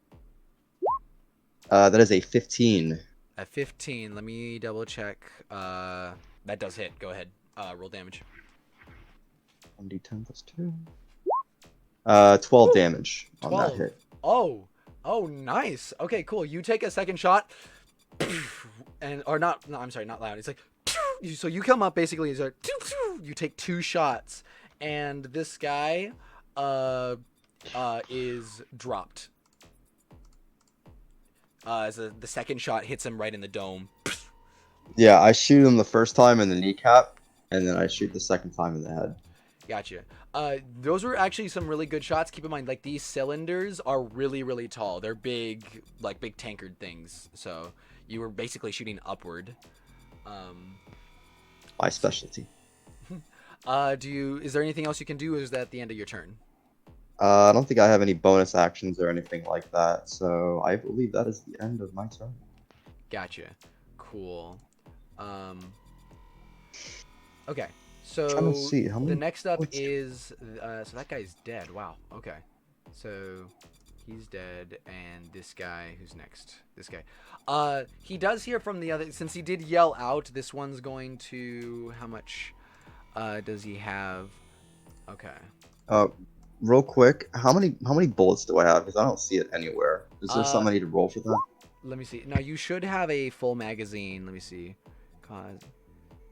C: That is a 15.
A: At 15, let me double check. That does hit. Go ahead. Roll damage.
C: 1d10 plus 2. 12 damage on that hit.
A: Oh, nice. Okay, cool. You take a second shot, and or not. No, I'm sorry, not loud. It's like so. You come up basically. It's like you take 2 shots, and this guy is dropped. As the second shot hits him right in the dome.
C: Yeah, I shoot him the first time in the kneecap, and then I shoot the second time in the head.
A: Gotcha. Those were actually some really good shots. Keep in mind, like, these cylinders are really, really tall. They're big, like, big tankard things. So you were basically shooting upward.
C: My specialty.
A: Is there anything else you can do, or is that the end of your turn?
C: I don't think I have any bonus actions or anything like that, so I believe that is the end of my turn.
A: Gotcha. Cool. Okay. So
C: trying to see how many
A: the next up is so that guy's dead. Wow. Okay. So he's dead, and this guy, who's next? This guy. He does hear from the other, since he did yell out. This one's going to, how much does he have? Okay.
C: Real quick, how many bullets do I have? Because I don't see it anywhere. Is there something I need to roll for that?
A: Let me see. Now you should have a full magazine. Let me see.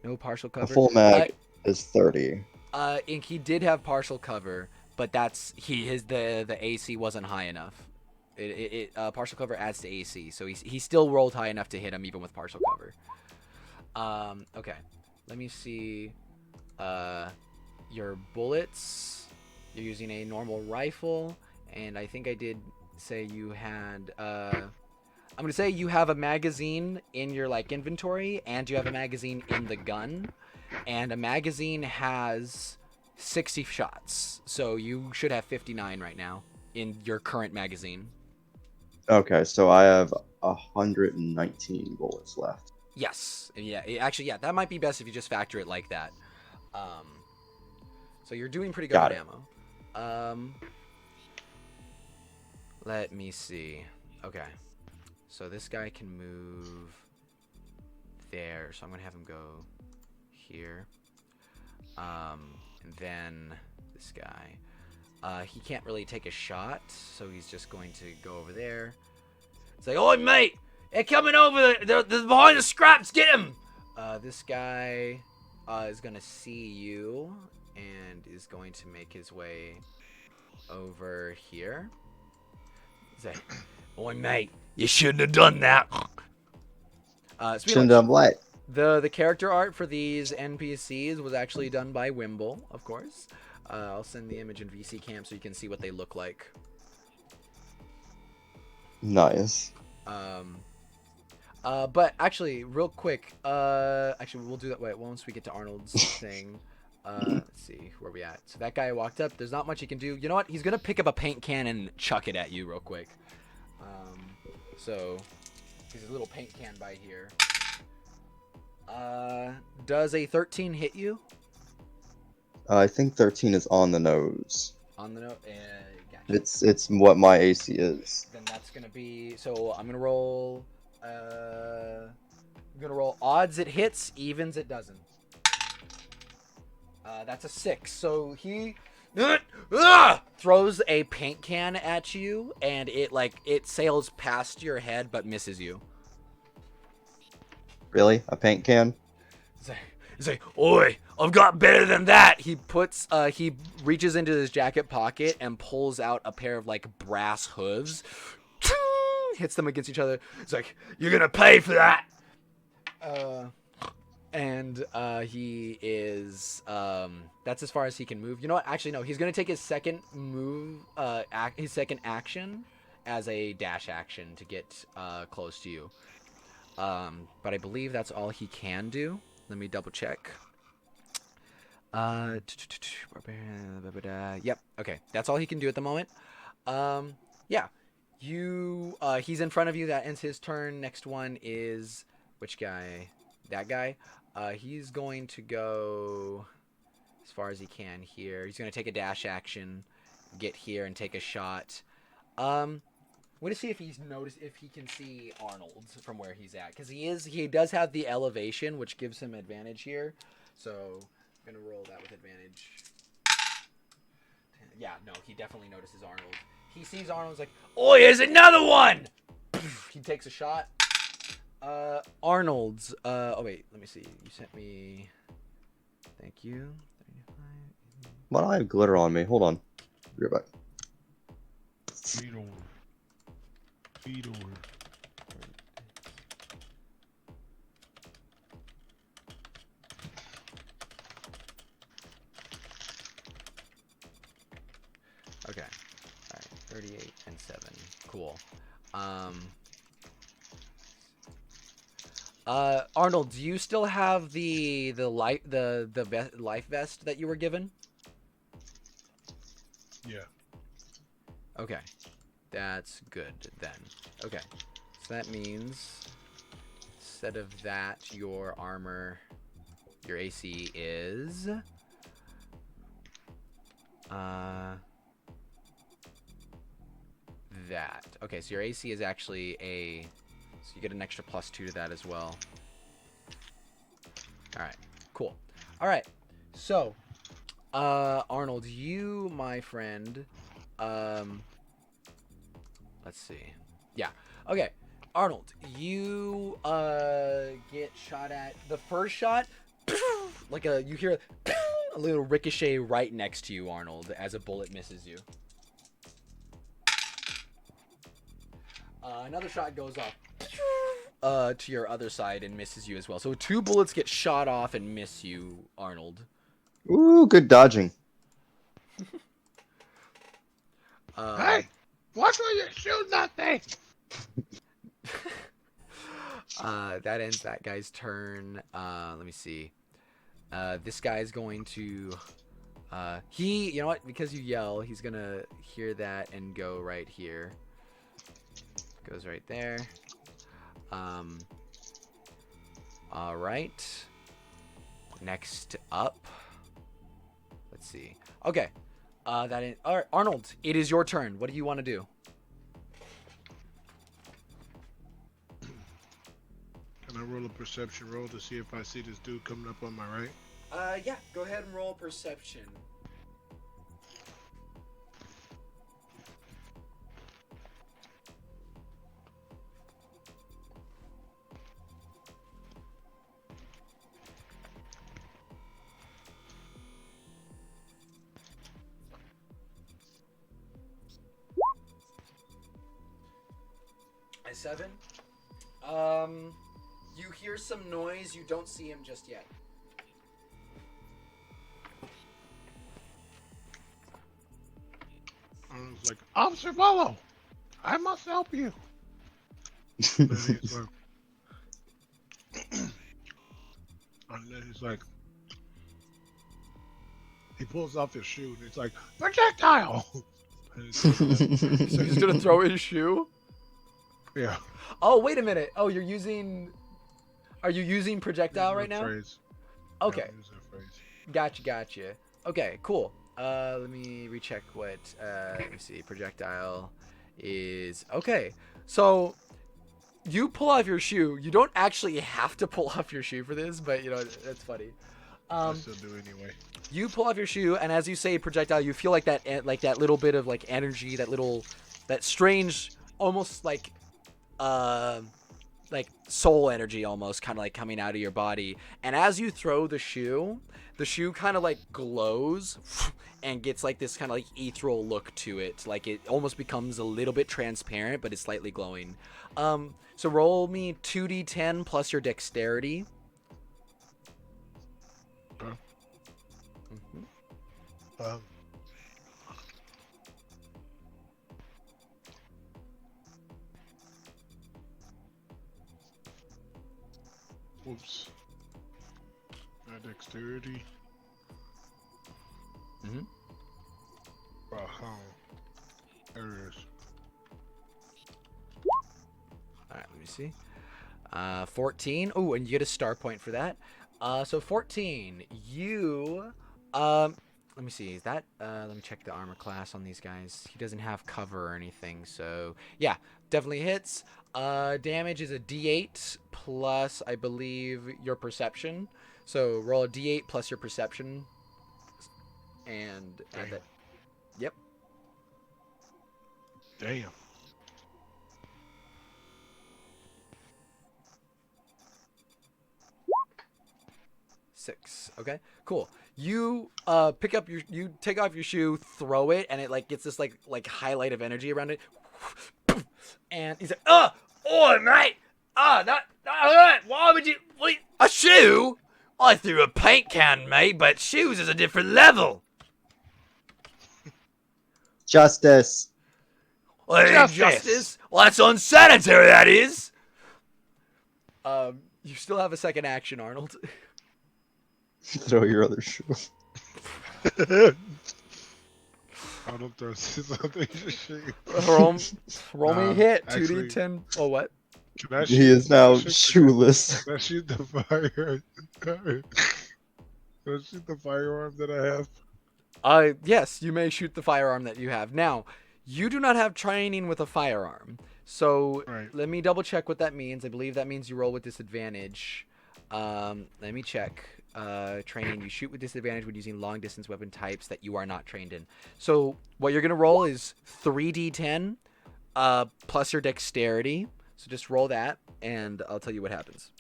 A: No partial cover.
C: A full mag is 30.
A: And he did have partial cover, but that's the AC wasn't high enough. Partial cover adds to AC, so he still rolled high enough to hit him even with partial cover. Okay. Let me see. Your bullets. You're using a normal rifle, and I think I did say you had. I'm gonna say you have a magazine in your inventory, and you have a magazine in the gun, and a magazine has 60 shots, so you should have 59 right now in your current magazine.
C: Okay, so I have 119 bullets left.
A: Yes. Yeah. Actually, yeah. That might be best if you just factor it like that. So you're doing pretty good
C: Got
A: on
C: it.
A: ammo. Let me see. Okay. So this guy can move there. So I'm gonna have him go here. And then this guy. He can't really take a shot, so he's just going to go over there. It's like, oi, mate! They're coming over! They're behind the scraps! Get him! This guy is going to see you and is going to make his way over here. He's like, oi, mate! You shouldn't have done that!
C: Shouldn't have what?
A: The character art for these NPCs was actually done by Wimble, of course. I'll send the image in VC Camp so you can see what they look like.
C: Nice.
A: But actually, real quick, actually we'll do that once we get to Arnold's thing. Let's see where we at. So that guy walked up. There's not much he can do. You know what? He's gonna pick up a paint can and chuck it at you real quick. So there's a little paint can by here. Does a 13 hit you?
C: I think 13 is on the nose.
A: On the note, gotcha.
C: It's what my AC is.
A: Then that's gonna be. So I'm gonna roll. I'm gonna roll odds it hits, evens it doesn't. That's a 6. So he throws a paint can at you, and it sails past your head but misses you.
C: Really? A paint can?
A: He's like, oi, I've got better than that. He reaches into his jacket pocket and pulls out a pair of brass hooves. Hits them against each other. It's like, you're gonna pay for that. And he is that's as far as he can move. You know what? Actually, no. He's gonna take his second move, his second action as a dash action to get close to you. But I believe that's all he can do. Let me double check. Yep. Okay. That's all he can do at the moment. Yeah. He's in front of you. That ends his turn. Next one is which guy? That guy. He's going to go as far as he can here. He's going to take a dash action, get here and take a shot. I'm going to see if if he can see Arnold from where he's at, because he does have the elevation, which gives him advantage here. So I'm going to roll that with advantage. Yeah, no, he definitely notices Arnold. He sees Arnold's like, oi, there's another one! He takes a shot. Arnold's, oh wait, let me see. You sent me, thank you. 35.
C: Why do I have glitter on me? Hold on. Be right back.
B: Feed over. Feed over.
A: Okay. Alright, 38 and 7. Cool. Arnold, do you still have the life vest that you were given?
B: Yeah.
A: Okay. That's good then. Okay. So that means instead of that, your armor, your AC is that. Okay, so your AC is actually so you get an extra +2 to that as well. Alright, cool. Alright, so Arnold, you, my friend, let's see. Yeah, okay. Arnold, you get shot at. The first shot, you hear a little ricochet right next to you, Arnold, as a bullet misses you. Another shot goes off to your other side and misses you as well. So 2 bullets get shot off and miss you, Arnold.
C: Ooh, good dodging.
B: Hey! Watch where you're shooting that thing!
A: That ends that guy's turn. Let me see. This guy's going to... you know what? Because you yell, he's gonna hear that and go right here. Goes right there. All right. Next up, let's see. Okay. All right, Arnold, it is your turn. What do you want to do?
B: Can I roll a perception roll to see if I see this dude coming up on my right?
A: Yeah. Go ahead and roll perception. A 7. You hear some noise. You don't see him just yet.
B: I was like, Officer Volo, I must help you. And then he's like, and then he's like, he pulls off his shoe and he's like, projectile. And he's like,
A: So he's gonna throw his shoe.
B: yeah.
A: Oh, wait a minute. Oh, you're using. Are you using projectile right now?
B: Phrase.
A: Okay.
B: Yeah, I'm using a phrase.
A: Gotcha. Okay, cool. Let me recheck what. Let me see. Projectile is okay. So you pull off your shoe. You don't actually have to pull off your shoe for this, but you know that's funny.
B: I still do anyway.
A: You pull off your shoe, and as you say projectile, you feel like that little bit of like energy, that strange, almost like soul energy, almost kind of like coming out of your body. And as you throw the shoe kind of like glows and gets like this kind of like ethereal look to it. Like it almost becomes a little bit transparent, but it's slightly glowing. So roll me 2d10 plus your dexterity.
B: Okay.
A: Mm-hmm.
B: Whoops. My dexterity.
A: Mm-hmm.
B: There it is.
A: All right, let me see. 14. Oh, and you get a star point for that. So 14. You, let me see. Is that? Let me check the armor class on these guys. He doesn't have cover or anything, so yeah, definitely hits. Damage is a D8 plus, I believe, your perception. So roll a D8 plus your perception, and add that. Yep.
B: Damn.
A: Six. Okay, cool. You pick up you take off your shoe, throw it, and it like gets this like highlight of energy around it. And he's like, oh mate, not why would you a shoe? I threw a paint can, mate, but shoes is a different level.
C: Justice.
A: Justice? Well, that's unsanitary, that is. You still have a second action, Arnold.
C: Throw your other shoe.
B: Arnold throws his other shoe.
A: Roll me hit.
B: Actually,
A: 2d10. Oh, what?
B: Can I
C: He is now shoeless.
B: Can I shoot the fire? Can I shoot the firearm that I have?
A: Yes, you may shoot the firearm that you have. Now, you do not have training with a firearm. So
B: Right.
A: let me double check what that means. I believe that means you roll with disadvantage. Let me check. Training, you shoot with disadvantage when using long distance weapon types that you are not trained in. So what you're going to roll is 3d10 plus your dexterity. So just roll that and I'll tell you what happens.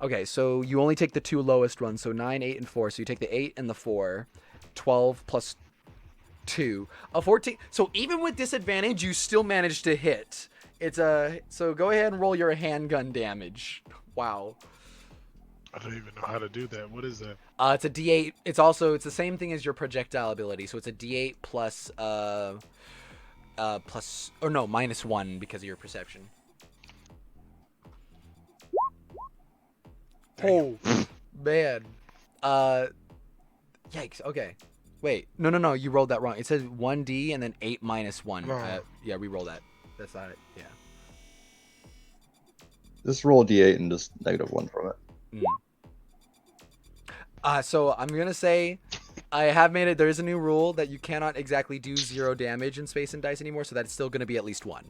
A: Okay, so you only take the two lowest ones, so 9, 8, and 4. So you take the 8 and the 4. 12 plus 2. 14. So even with disadvantage, you still managed to hit. So go ahead and roll your handgun damage. Wow.
B: I don't even know how to do that. What is that?
A: It's a D8. It's the same thing as your projectile ability. So it's a D8 plus minus 1 because of your perception. Oh, man. Yikes. Okay. Wait. No. You rolled that wrong. It says 1D and then 8 minus 1.
B: No.
A: Yeah, we roll that. That's not it. Yeah.
C: Just roll a d8 and just -1 from it.
A: So I'm gonna say, I have made it. There is a new rule that you cannot exactly do 0 damage in Space and Dice anymore, so that's still gonna be at least 1.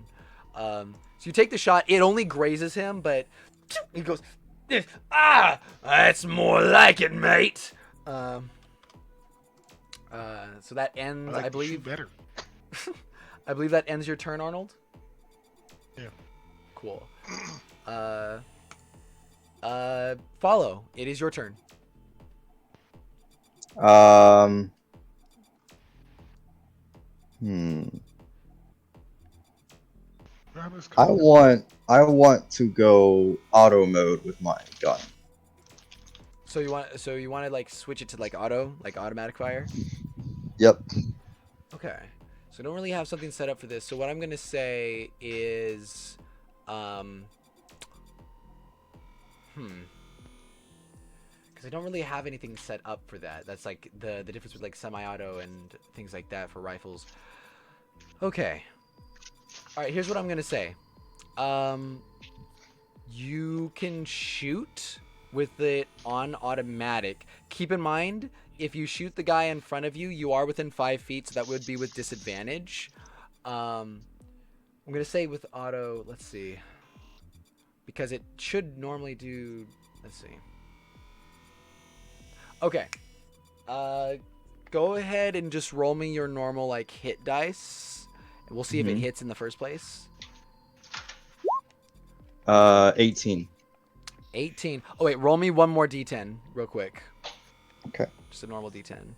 A: So you take the shot. It only grazes him, but he goes, that's more like it, mate. So that ends, I believe.
B: Better.
A: I believe that ends your turn, Arnold.
B: Yeah.
A: Cool. Follow. It is your turn.
C: I want to go auto mode with my gun.
A: So you want to like switch it to like automatic fire?
C: Yep.
A: Okay. So I don't really have something set up for this. So what I'm gonna say is, because I don't really have anything set up for that. That's like the difference with like semi-auto and things like that for rifles. Okay. All right. Here's what I'm gonna say. You can shoot with it on automatic. Keep in mind, if you shoot the guy in front of you, you are within 5 feet, so that would be with disadvantage. I'm gonna say with auto. Let's see, because it should normally do. Let's see. Okay. Go ahead and just roll me your normal like hit dice, and we'll see if it hits in the first place.
C: 18.
A: 18. Oh wait, roll me one more d10 real quick.
C: Okay.
A: Just a normal d10.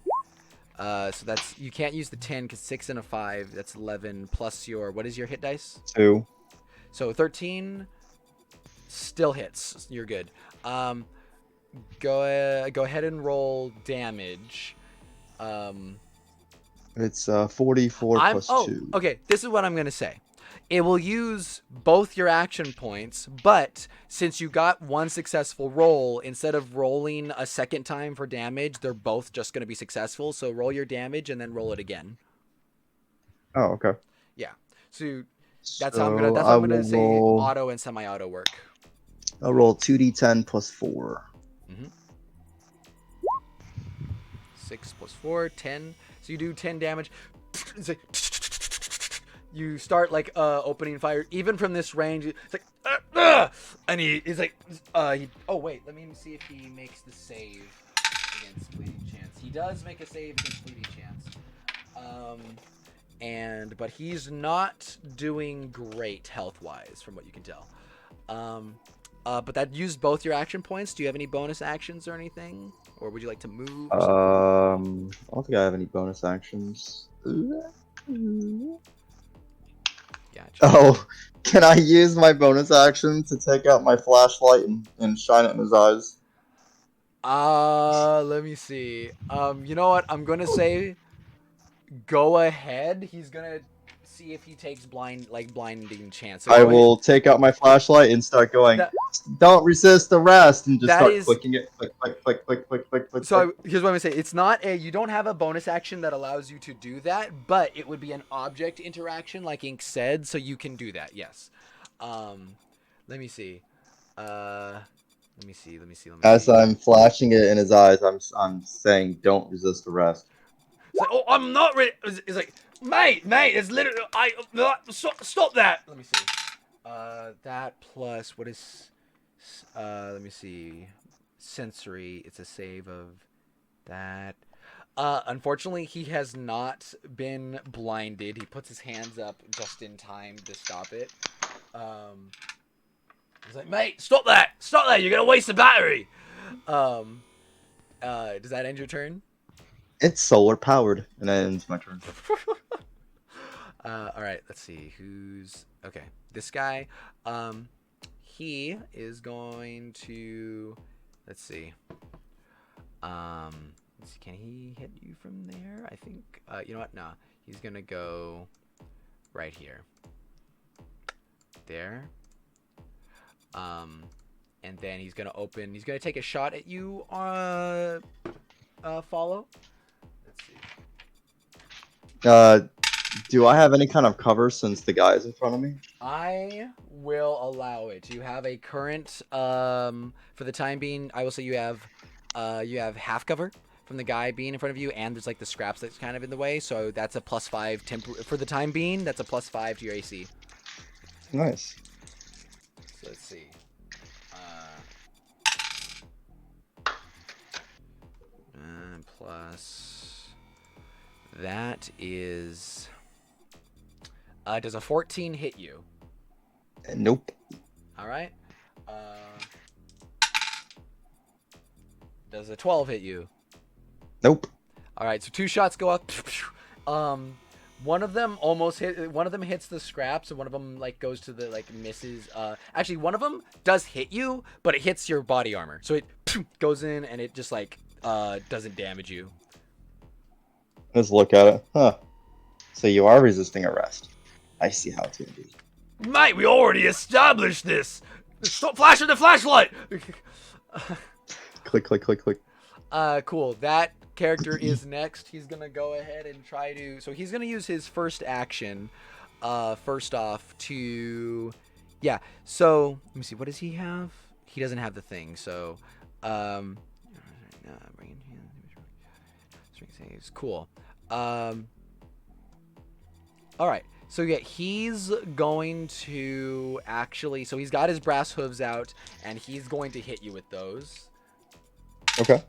A: So that's, you can't use the 10 because 6 and a 5. That's 11 plus your, what is your hit dice?
C: 2.
A: So 13 still hits. You're good. Go ahead and roll damage.
C: It's 44 plus 2.
A: Okay. This is what I'm gonna say. It will use both your action points, but since you got one successful roll, instead of rolling a second time for damage, they're both just going to be successful. So roll your damage and then roll it again.
C: Oh, okay.
A: Yeah. So that's how I'm gonna say auto and semi-auto work.
C: I'll roll 2d10 plus 4.
A: 6 plus 4, 10. So you do 10 damage. It's like, you start like opening fire even from this range. It's like and he's like oh wait, let me see if he makes the save against fleeting chance. He does make a save against fleeting chance. But he's not doing great health wise from what you can tell. But that used both your action points. Do you have any bonus actions or anything, or would you like to move or something?
C: I don't think I have any bonus actions.
A: Gotcha.
C: Oh, can I use my bonus action to take out my flashlight and shine it in his eyes?
A: Let me see. You know what? I'm gonna say, go ahead. He's gonna see if he takes blinding chance. So
C: I will take out my flashlight and start going. Don't resist arrest, and just start clicking it. Click, click, click, click, click, click, click.
A: So here's what I'm gonna say. It's not you don't have a bonus action that allows you to do that, but it would be an object interaction, like Ink said, so you can do that. Yes. Let me see. Let me see.
C: As I'm flashing it in his eyes, I'm saying, "Don't resist arrest."
A: It's like, oh, I'm not ready. It's like, mate, it's literally, stop that. Let me see. That plus, what is, let me see, sensory, it's a save of that. Unfortunately, he has not been blinded. He puts his hands up just in time to stop it. He's like, mate, stop that, you're gonna waste the battery. Does that end your turn?
C: It's solar powered, and that ends my turn.
A: All right, let's see who's okay. This guy, he is going to, let's see. Can he hit you from there? I think. You know what? No, he's gonna go right here. There. And then he's gonna open. He's gonna take a shot at you. Follow. Let's see.
C: Do I have any kind of cover since the guy is in front of me?
A: I will allow it. You have a current for the time being. I will say you have half cover from the guy being in front of you, and there's like the scraps that's kind of in the way. So that's a +5 for the time being. That's a +5 to your AC.
C: Nice.
A: So let's see. Plus that is does a 14 hit you?
C: Nope.
A: All right. Does a 12 hit you?
C: Nope.
A: All right, so 2 shots go up. One of them almost hit. One of them hits the scraps, and one of them like goes to the like misses. Actually, one of them does hit you, but it hits your body armor, so it goes in and it just like doesn't damage you.
C: Let's look at it. Huh. So you are resisting arrest. I see how it's gonna be.
A: Mate, we already established this. Stop flashing the flashlight.
C: Click, click, click, click.
A: Cool. That character is next. He's gonna go ahead and try to. So he's gonna use his first action. First off, to. Yeah. So let me see. What does he have? He doesn't have the thing. So, strength saves. Cool. All right. So yeah, he's going to actually. So he's got his brass hooves out, and he's going to hit you with those.
C: Okay.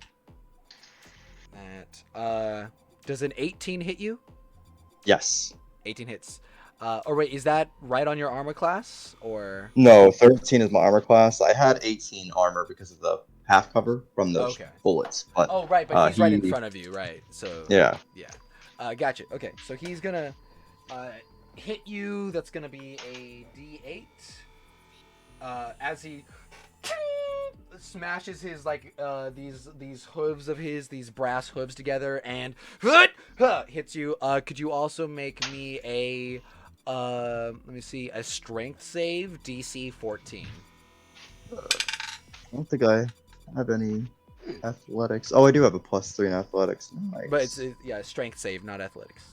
A: That does an 18 hit you?
C: Yes.
A: 18 hits. Or wait, is that right on your armor class or?
C: No, 13 is my armor class. I had 18 armor because of the half cover from those bullets. But
A: oh right, but he's right in front of you, right? So
C: yeah.
A: Gotcha. Okay, so he's gonna hit you. That's gonna be a D8. As he smashes his like these hooves of his, these brass hooves together, and hits you. Could you also make me a let me see, a strength save, DC 14?
C: I don't think I have any athletics. Oh, I do have a +3 in athletics. Nice.
A: But it's strength save, not athletics.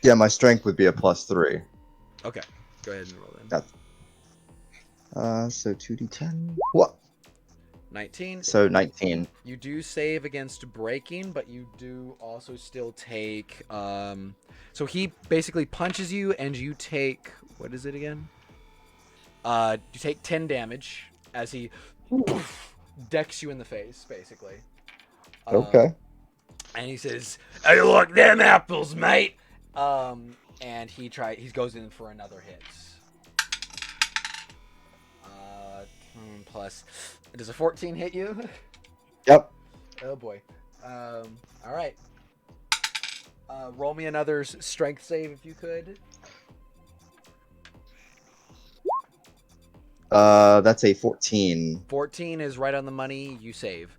C: Yeah, my strength would be a +3.
A: Okay, go ahead and roll then.
C: That's so 2d10. What?
A: 19.
C: So 19.
A: You do save against breaking, but you do also still take. So he basically punches you, and you take, what is it again? You take 10 damage as he decks you in the face, basically.
C: Okay.
A: And he says, "Hey, look, them apples, mate." And he goes in for another hit. Plus, does a 14 hit you?
C: Yep.
A: Oh boy. All right. Roll me another strength save if you could.
C: That's a 14.
A: 14 is right on the money. You save.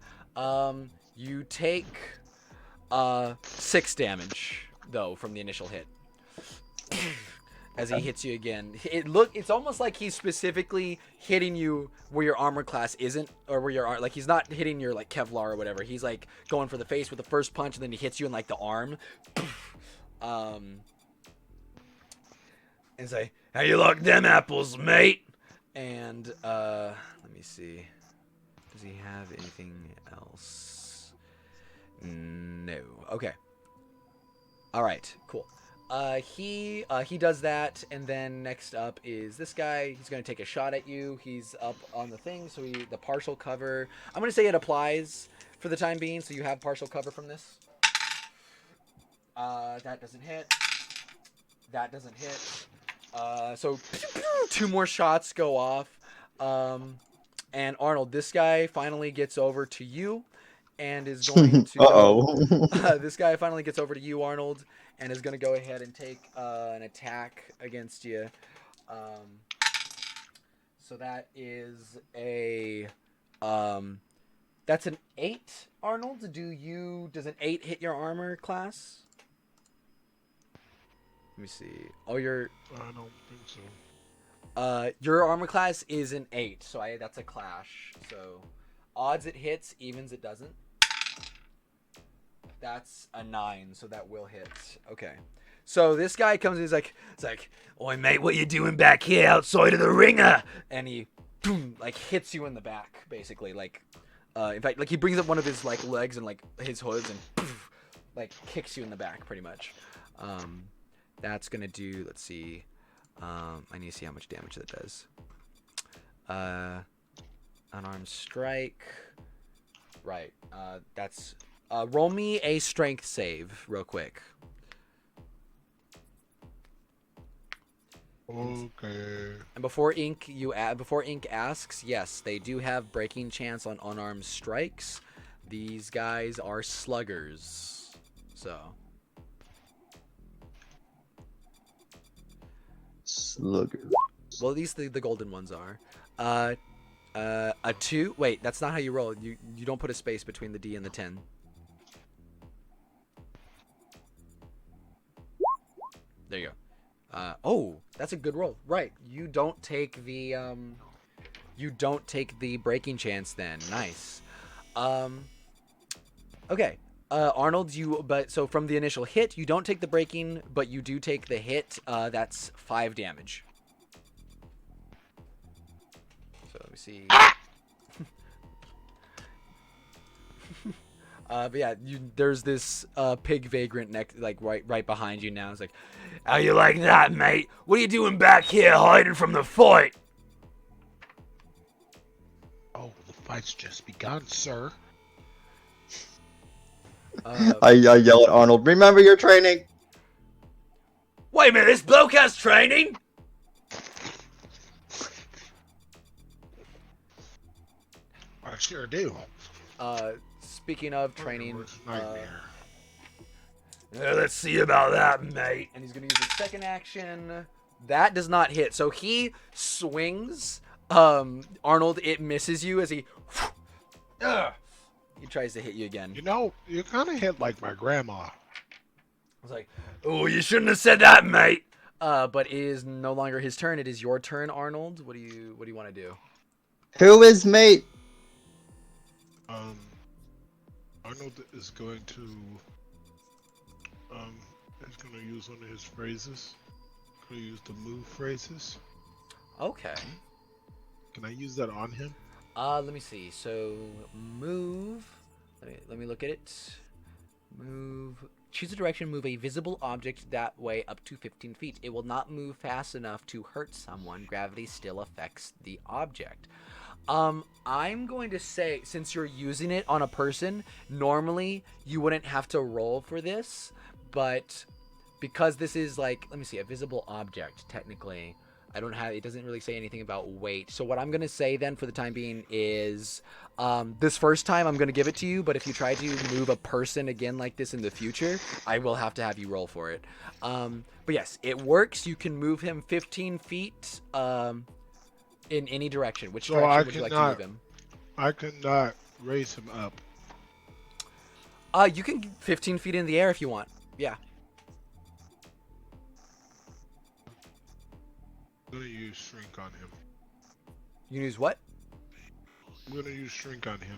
A: You take 6 damage though from the initial hit. As he hits you again. It's almost like he's specifically hitting you where your armor class isn't, or where your like he's not hitting your like Kevlar or whatever. He's like going for the face with the first punch, and then he hits you in like the arm. And say, "How you like them apples, mate?" And let me see. Does he have anything else? No. Okay. All right. Cool. He does that, and then next up is this guy. He's gonna take a shot at you. He's up on the thing, so the partial cover. I'm gonna say it applies for the time being, so you have partial cover from this. That doesn't hit. That doesn't hit. So 2 more shots go off. And Arnold, this guy finally gets over to you, and is going to. This guy finally gets over to you, Arnold, and is going to go ahead and take an attack against you. So that is a that's an 8, Arnold. Does an 8 hit your armor class? Let me see. Oh,
B: I don't think so.
A: Your armor class is an 8, so that's a clash. So odds it hits, evens it doesn't. That's a 9, so that will hit. Okay. So this guy comes in, it's like, "Oi, mate, what you doing back here outside of the ringer?" And he, boom, like, hits you in the back, basically. Like, in fact, like, he brings up one of his, like, legs and, like, his hoods and, poof, like, kicks you in the back, pretty much. That's gonna do, let's see. I need to see how much damage that does. Unarmed strike. Right. That's... roll me a strength save real quick.
B: Okay.
A: And before Ink asks, yes, they do have breaking chance on unarmed strikes. These guys are sluggers. So.
C: Slugger.
A: Well, at least the golden ones are. A 2. Wait, that's not how you roll. You don't put a space between the D and the 10. There you go. Oh, that's a good roll. Right. You don't take the breaking chance then. Nice. Okay. Arnold, so from the initial hit, you don't take the breaking, but you do take the hit. That's 5 damage. So let me see. But yeah, there's this pig vagrant right behind you now. It's like, "How you like that, mate? What are you doing back here hiding from the fight?"
B: Oh, the fight's just begun, sir.
C: I yell at Arnold, "Remember your training!"
A: Wait a minute, this bloke has training?
B: I sure do.
A: Speaking of training,
B: Worst nightmare.
A: let's see about that, mate. And he's gonna use his second action. That does not hit. So he swings. Arnold, it misses you as he tries to hit you again.
B: You know, you kind of hit like my grandma.
A: I was like, "Oh, you shouldn't have said that, mate." But it is no longer his turn. It is your turn, Arnold. What do you want to do?
C: Who is mate?
B: Arnold is going to use one of his phrases. Going to use the move phrases.
A: Okay.
B: Can I use that on him?
A: Let me see. So move. Let me look at it. Move. Choose a direction. Move a visible object that way up to 15 feet. It will not move fast enough to hurt someone. Gravity still affects the object. I'm going to say, since you're using it on a person, normally you wouldn't have to roll for this, but because this is like, let me see, a visible object, technically, it doesn't really say anything about weight. So what I'm going to say then for the time being is, this first time I'm going to give it to you, but if you try to move a person again like this in the future, I will have to have you roll for it. But yes, it works. You can move him 15 feet, in any direction. Which direction would you like to move him?
B: I cannot raise him up.
A: You can 15 feet in the air if you want. Yeah.
B: I'm gonna use shrink on him.
A: You can use what?
B: I'm gonna use shrink on him.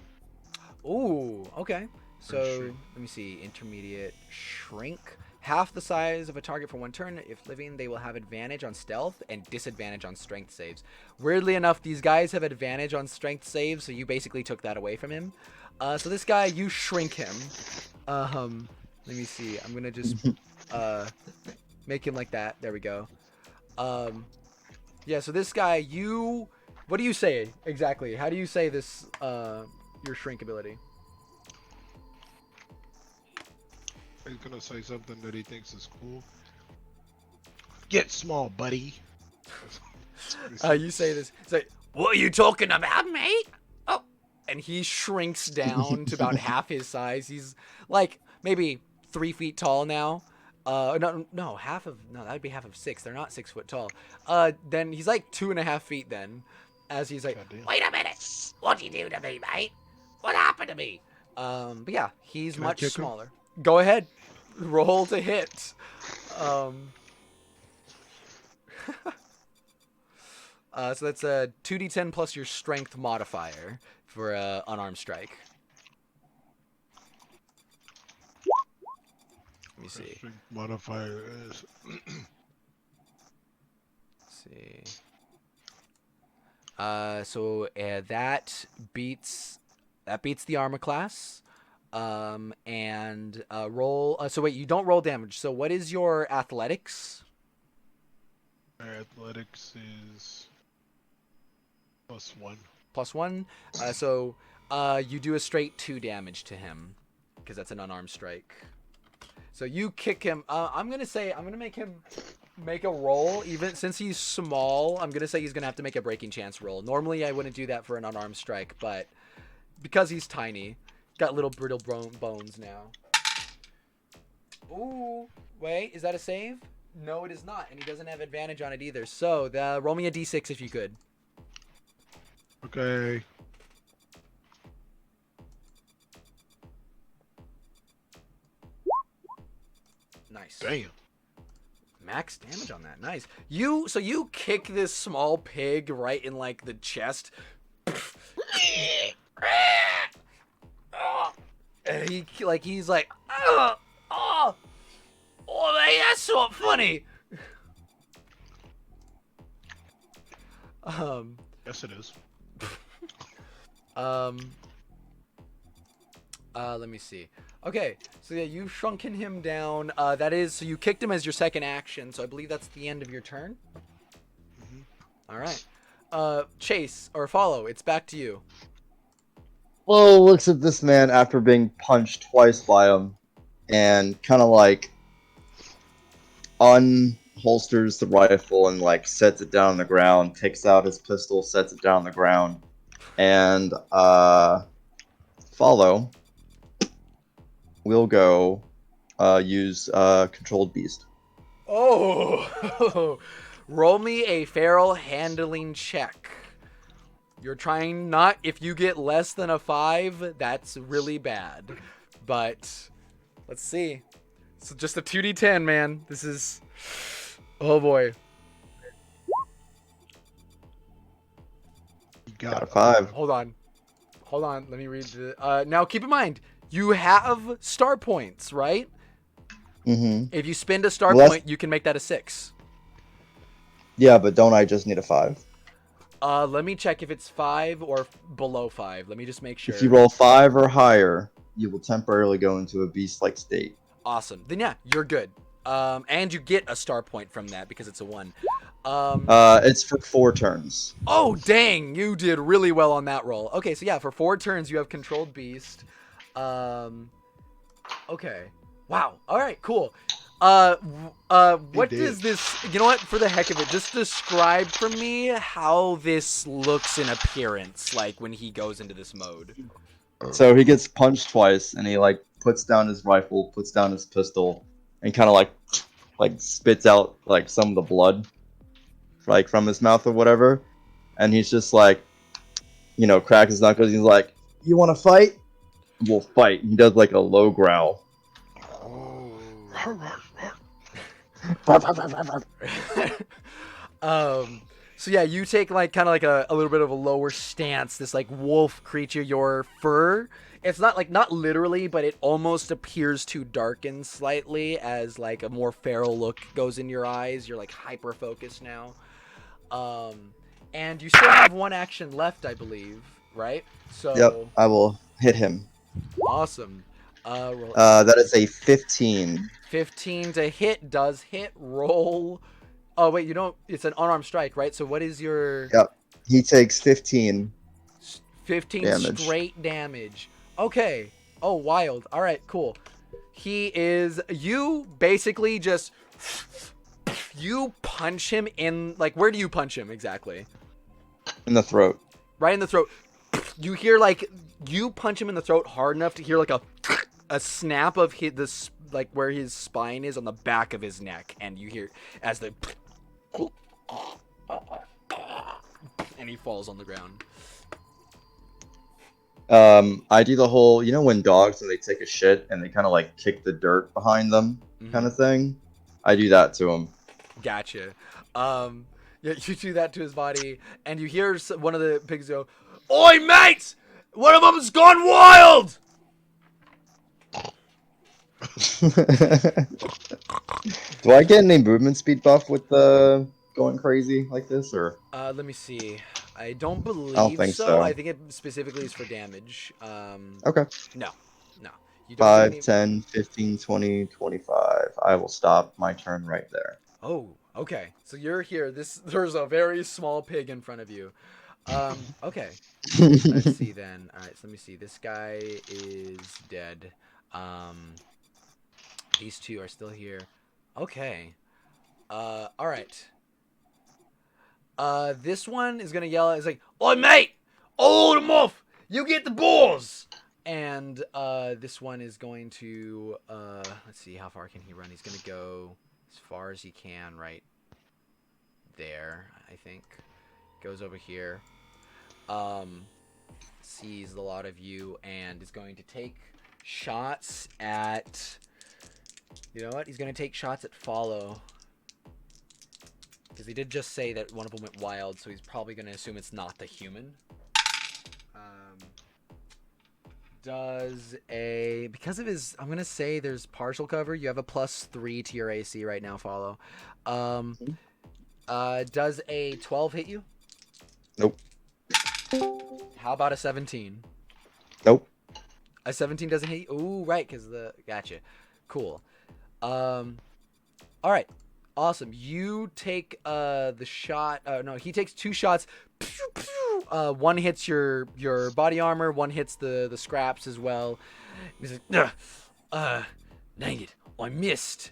A: Ooh, okay. So let me see. Intermediate shrink. Half the size of a target for 1 turn. If living, they will have advantage on stealth and disadvantage on strength saves. Weirdly enough, these guys have advantage on strength saves, so you basically took that away from him. So this guy, you shrink him. Let me see. I'm gonna just make him like that. There we go. Yeah. So this guy, what do you say exactly? How do you say this? Your shrink ability.
B: He's gonna say something that he thinks is cool. Get small, buddy.
A: You say this. Say, "What are you talking about, mate?" Oh, and he shrinks down to about half his size. He's like maybe 3 feet tall now. No, that would be half of 6. They're not 6 foot tall. Then he's like 2.5 feet. Then, as he's like, "Wait a minute, what'd you do to me, mate? What happened to me?" But yeah, he's much smaller. Go ahead, roll to hit. So that's a 2d10 plus your strength modifier for unarmed strike. me see.
B: Strength modifier is.
A: Let's see. So that beats the armor class. And roll. So wait, you don't roll damage. So what is your athletics?
B: Our athletics is +1.
A: +1. So you do a straight 2 damage to him because that's an unarmed strike. So you kick him. I'm gonna make him make a roll. Even since he's small, I'm gonna say he's gonna have to make a breaking chance roll. Normally I wouldn't do that for an unarmed strike, but because he's tiny, got little brittle bones now. Ooh, wait, is that a save? No, it is not, and he doesn't have advantage on it either. So roll me a d6 if you could.
B: Okay.
A: Nice.
B: Damn.
A: Max damage on that. Nice. So you kick this small pig right in like the chest. And he's like, oh, man, that's so funny.
B: Yes, it is.
A: Let me see. Okay, so yeah, you've shrunken him down. So you kicked him as your second action, so I believe that's the end of your turn. All right. Chase, or Follow, it's back to you.
C: Flo looks at this man after being punched twice by him and kind of like unholsters the rifle and like sets it down on the ground, takes out his pistol, sets it down on the ground, and Follow will go use Controlled Beast.
A: Oh, roll me a feral handling check. You're trying not, if you get less than a 5, that's really bad. But let's see. So just a 2d10, man. This is, oh boy.
B: You
C: Got a 5.
A: Hold on. Let me read the, now keep in mind, you have star points, right?
C: Mm-hmm.
A: If you spend a star point, you can make that a 6.
C: Yeah, but don't I just need a 5?
A: Let me check if it's 5 or below 5. Let me just make sure.
C: If you roll 5 or higher, you will temporarily go into a beast-like state.
A: Awesome. Then yeah, you're good. And you get a star point from that because it's a 1.
C: It's for 4 turns.
A: Oh, dang. You did really well on that roll. Okay, so yeah, for 4 turns, you have Controlled Beast. Okay. Wow. All right, cool. What does this, you know what, for the heck of it, just describe for me how this looks in appearance, like when he goes into this mode.
C: So he gets punched twice, and he like puts down his rifle, puts down his pistol, and kind of like spits out like some of the blood, like from his mouth or whatever, and he's just like, you know, cracks his knuckles. He's like, "You want to fight? We'll fight." He does like a low growl.
A: So yeah, you take like kind of like a little bit of a lower stance, this like wolf creature. Your fur, it's not literally, but it almost appears to darken slightly as like a more feral look goes in your eyes. You're like hyper focused now. And you still have 1 action left, I believe, right? So
C: Yep, I will hit him.
A: Awesome.
C: That is a 15.
A: 15 to hit, does hit. Roll. Oh wait, you don't. It's an unarmed strike, right? So what is your?
C: Yep. He takes 15.
A: 15
C: damage.
A: Straight damage. Okay. Oh, wild. All right, cool. You basically just, you punch him in, like, where do you punch him exactly?
C: In the throat.
A: Right in the throat. You hear like, you punch him in the throat hard enough to hear like a snap of like where his spine is on the back of his neck, and you hear as the and he falls on the ground.
C: I do the whole, you know, when dogs, when they take a shit and they kind of like kick the dirt behind them, kind of thing. I do that to him.
A: Gotcha. Yeah, you do that to his body, and you hear one of the pigs go, "Oi, mate! One of them's gone wild!"
C: Do I get any movement speed buff with the going crazy like this, or?
A: Let me see. I don't
C: I don't
A: believe
C: think
A: so. I
C: so.
A: think it specifically is for damage.
C: Okay.
A: No, no. You don't get
C: 5,
A: any.
C: 10, 15, 20, 25. I will stop my turn right there.
A: Oh, okay. So you're here. There's a very small pig in front of you. Okay. Let's see then. All right. So let me see. This guy is dead. Um, these two are still here. Okay. All right. This one is gonna yell. It's like, "Oi, mate! Hold him off! You get the balls!" And this one is going to let's see, how far can he run? He's gonna go as far as he can, right there. I think goes over here. Sees a lot of you and is going to take shots at. You know what? He's gonna take shots at Follow. Because he did just say that one of them went wild, so he's probably going to assume it's not the human. Because of his, I'm going to say there's partial cover. You have a +3 to your AC right now, Follow. Does a 12 hit you?
C: Nope.
A: How about a 17?
C: Nope.
A: A 17 doesn't hit you? Ooh, right, because gotcha. Cool. All right. Awesome. You take the shot. No, he takes 2 shots. Pew, pew. One hits your body armor. One hits the scraps as well. He's like, dang it, I missed.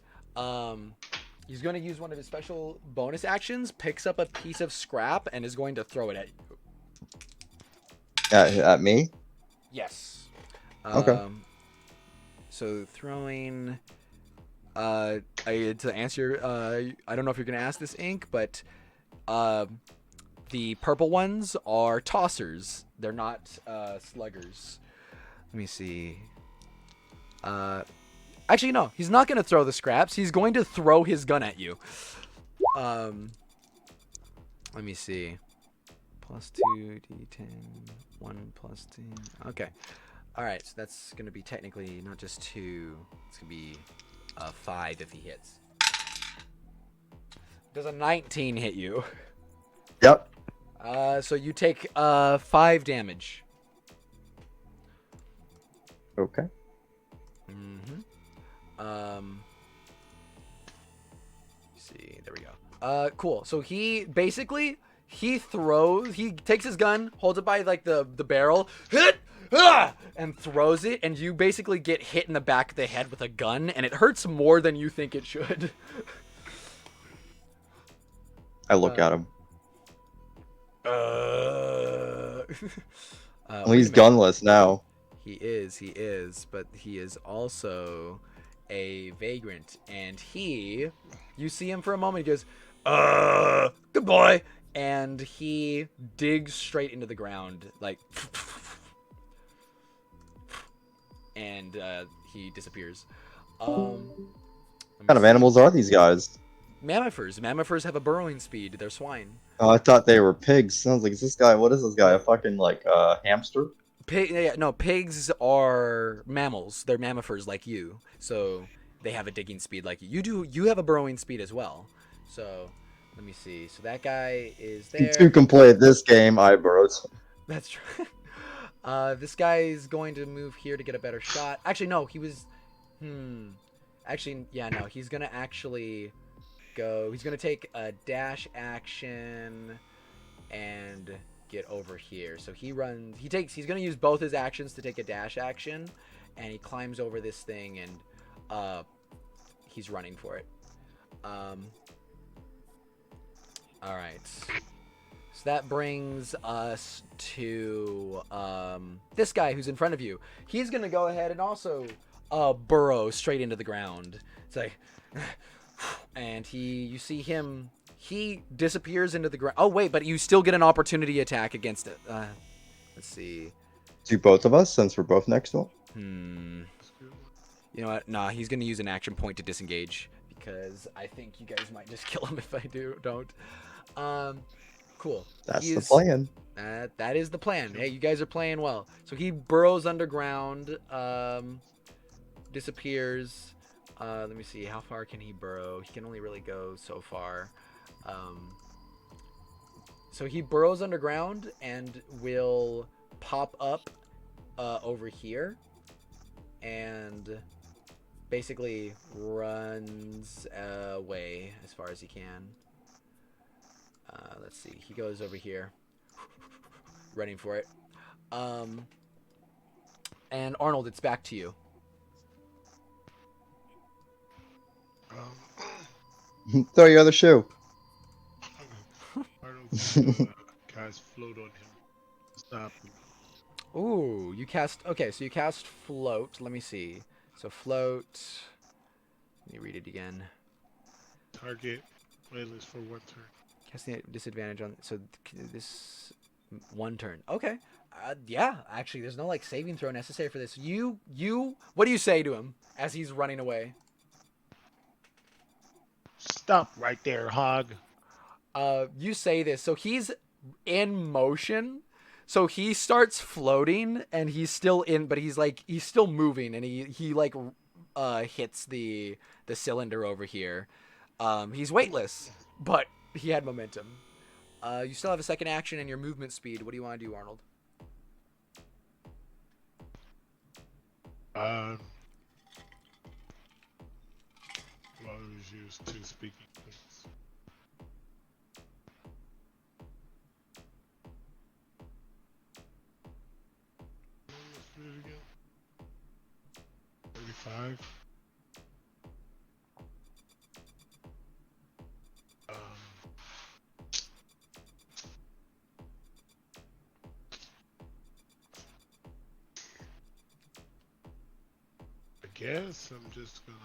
A: He's going to use one of his special bonus actions. Picks up a piece of scrap and is going to throw it at you.
C: At me?
A: Yes.
C: Okay.
A: So throwing. To answer, I don't know if you're gonna ask this, Ink, but the purple ones are tossers. They're not sluggers. Let me see. Actually, no, he's not gonna throw the scraps. He's going to throw his gun at you. Let me see. +2 d10, 1 + 2. Okay. All right, so that's gonna be technically not just 2. It's gonna be 5 if he hits. Does a 19 hit you?
C: Yep.
A: So you take 5 damage.
C: Okay.
A: See, there we go. Cool. So he basically he takes his gun, holds it by like the barrel, and throws it, and you basically get hit in the back of the head with a gun, and it hurts more than you think it should.
C: I look at him. Well, he's gunless now.
A: He is, but he is also a vagrant, and you see him for a moment, he goes, goodbye, and he digs straight into the ground, like, and he disappears.
C: What kind of animals are these guys?
A: Mammifers. Mammifers have a burrowing speed. They're swine.
C: Oh, I thought they were pigs. Sounds like, is this guy? What is this guy? A fucking like hamster?
A: No, pigs are mammals. They're mammifers like you, so they have a digging speed like you. You do. You have a burrowing speed as well. So let me see. So that guy is there.
C: To complete this game, I burrowed.
A: That's true. This guy is going to move here to get a better shot. Actually, no. He was. Actually, yeah, no. He's gonna actually go. He's gonna take a dash action and get over here. So he runs. He's gonna use both his actions to take a dash action, and he climbs over this thing, and he's running for it. All right. So that brings us to this guy who's in front of you. He's gonna go ahead and also burrow straight into the ground. It's like, and you see him. He disappears into the ground. Oh wait, but you still get an opportunity attack against it. Let's see.
C: Do both of us, since we're both next to him?
A: You know what? Nah, he's gonna use an action point to disengage because I think you guys might just kill him if I don't. Cool.
C: That's the plan.
A: That is the plan. Hey, you guys are playing well. So he burrows underground. disappears. Let me see. How far can he burrow? He can only really go so far. So he burrows underground and will pop up over here and basically runs away as far as he can. Let's see. He goes over here, running for it. And Arnold, it's back to you.
C: Throw your other shoe.
B: Arnold cast float on him. Stop him.
A: Ooh, you cast... Okay, so you cast float. Let me see. So float... Let me read it again.
B: Target playlist for 1 turn.
A: Casting disadvantage on... So this... 1 turn. Okay. Yeah, actually, there's no, like, saving throw necessary for this. You... What do you say to him as he's running away?
B: Stop right there, hog.
A: You say this. So he's in motion. So he starts floating and he's still in, but he's still moving, and he like hits the cylinder over here. He's weightless, but he had momentum. You still have a second action and your movement speed. What do you want to do, Arnold?
B: Well, it was used to speaking things. Let's do it again. 35. I guess I'm just gonna.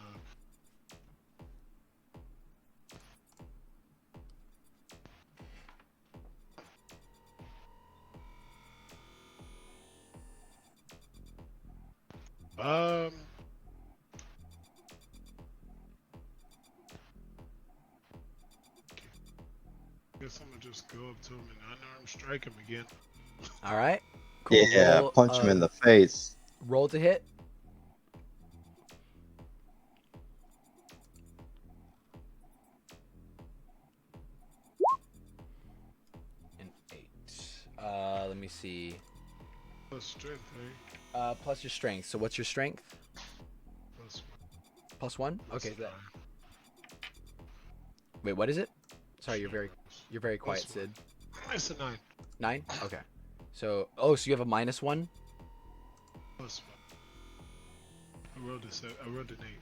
B: Guess I'm gonna just go up to him and unarmed strike him again.
A: All right. Cool.
C: Yeah,
A: Roll,
C: punch him in the face.
A: Roll to hit. An 8. Let me see.
B: Plus strength, eh?
A: Plus your strength. So what's your strength?
B: Plus
A: +1?
B: one.
A: Okay.
B: Plus
A: That...
B: nine.
A: Wait, what is it? Sorry, you're very quiet,
B: Plus
A: Sid.
B: It's a 9.
A: 9? Okay. So, so you have a -1?
B: Plus 1. I rolled an 8.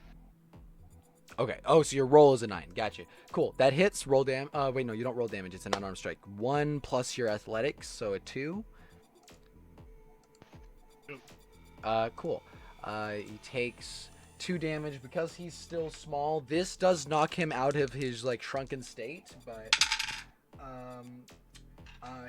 A: Okay. Oh, so your roll is a 9. Gotcha. Cool. That hits. Roll wait, no, you don't roll damage. It's an unarmed strike. 1 plus your athletics, so a 2.
B: Yep.
A: Cool. He takes 2 damage because he's still small. This does knock him out of his like shrunken state, but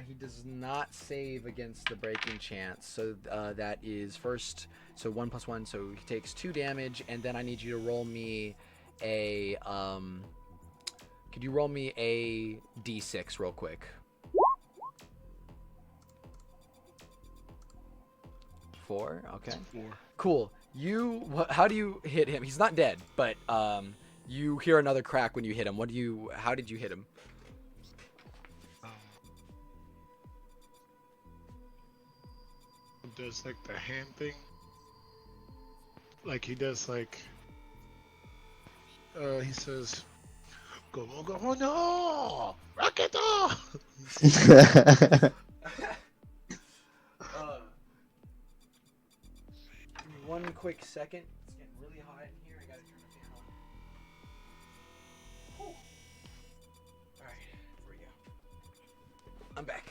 A: he does not save against the breaking chance. So that is first. So 1 + 1. So he takes 2 damage, and then I need you to roll me a. Could you roll me a d6 real quick? 4. Okay.
B: 4.
A: Cool. How do you hit him? He's not dead, but you hear another crack when you hit him. How did you hit him?
B: Does like the hand thing, like he does like he says, "Go no, rocket off."
A: Give me 1 quick second. It's getting really hot in here. I gotta turn the fan on. Whew. Alright, here we go. I'm back.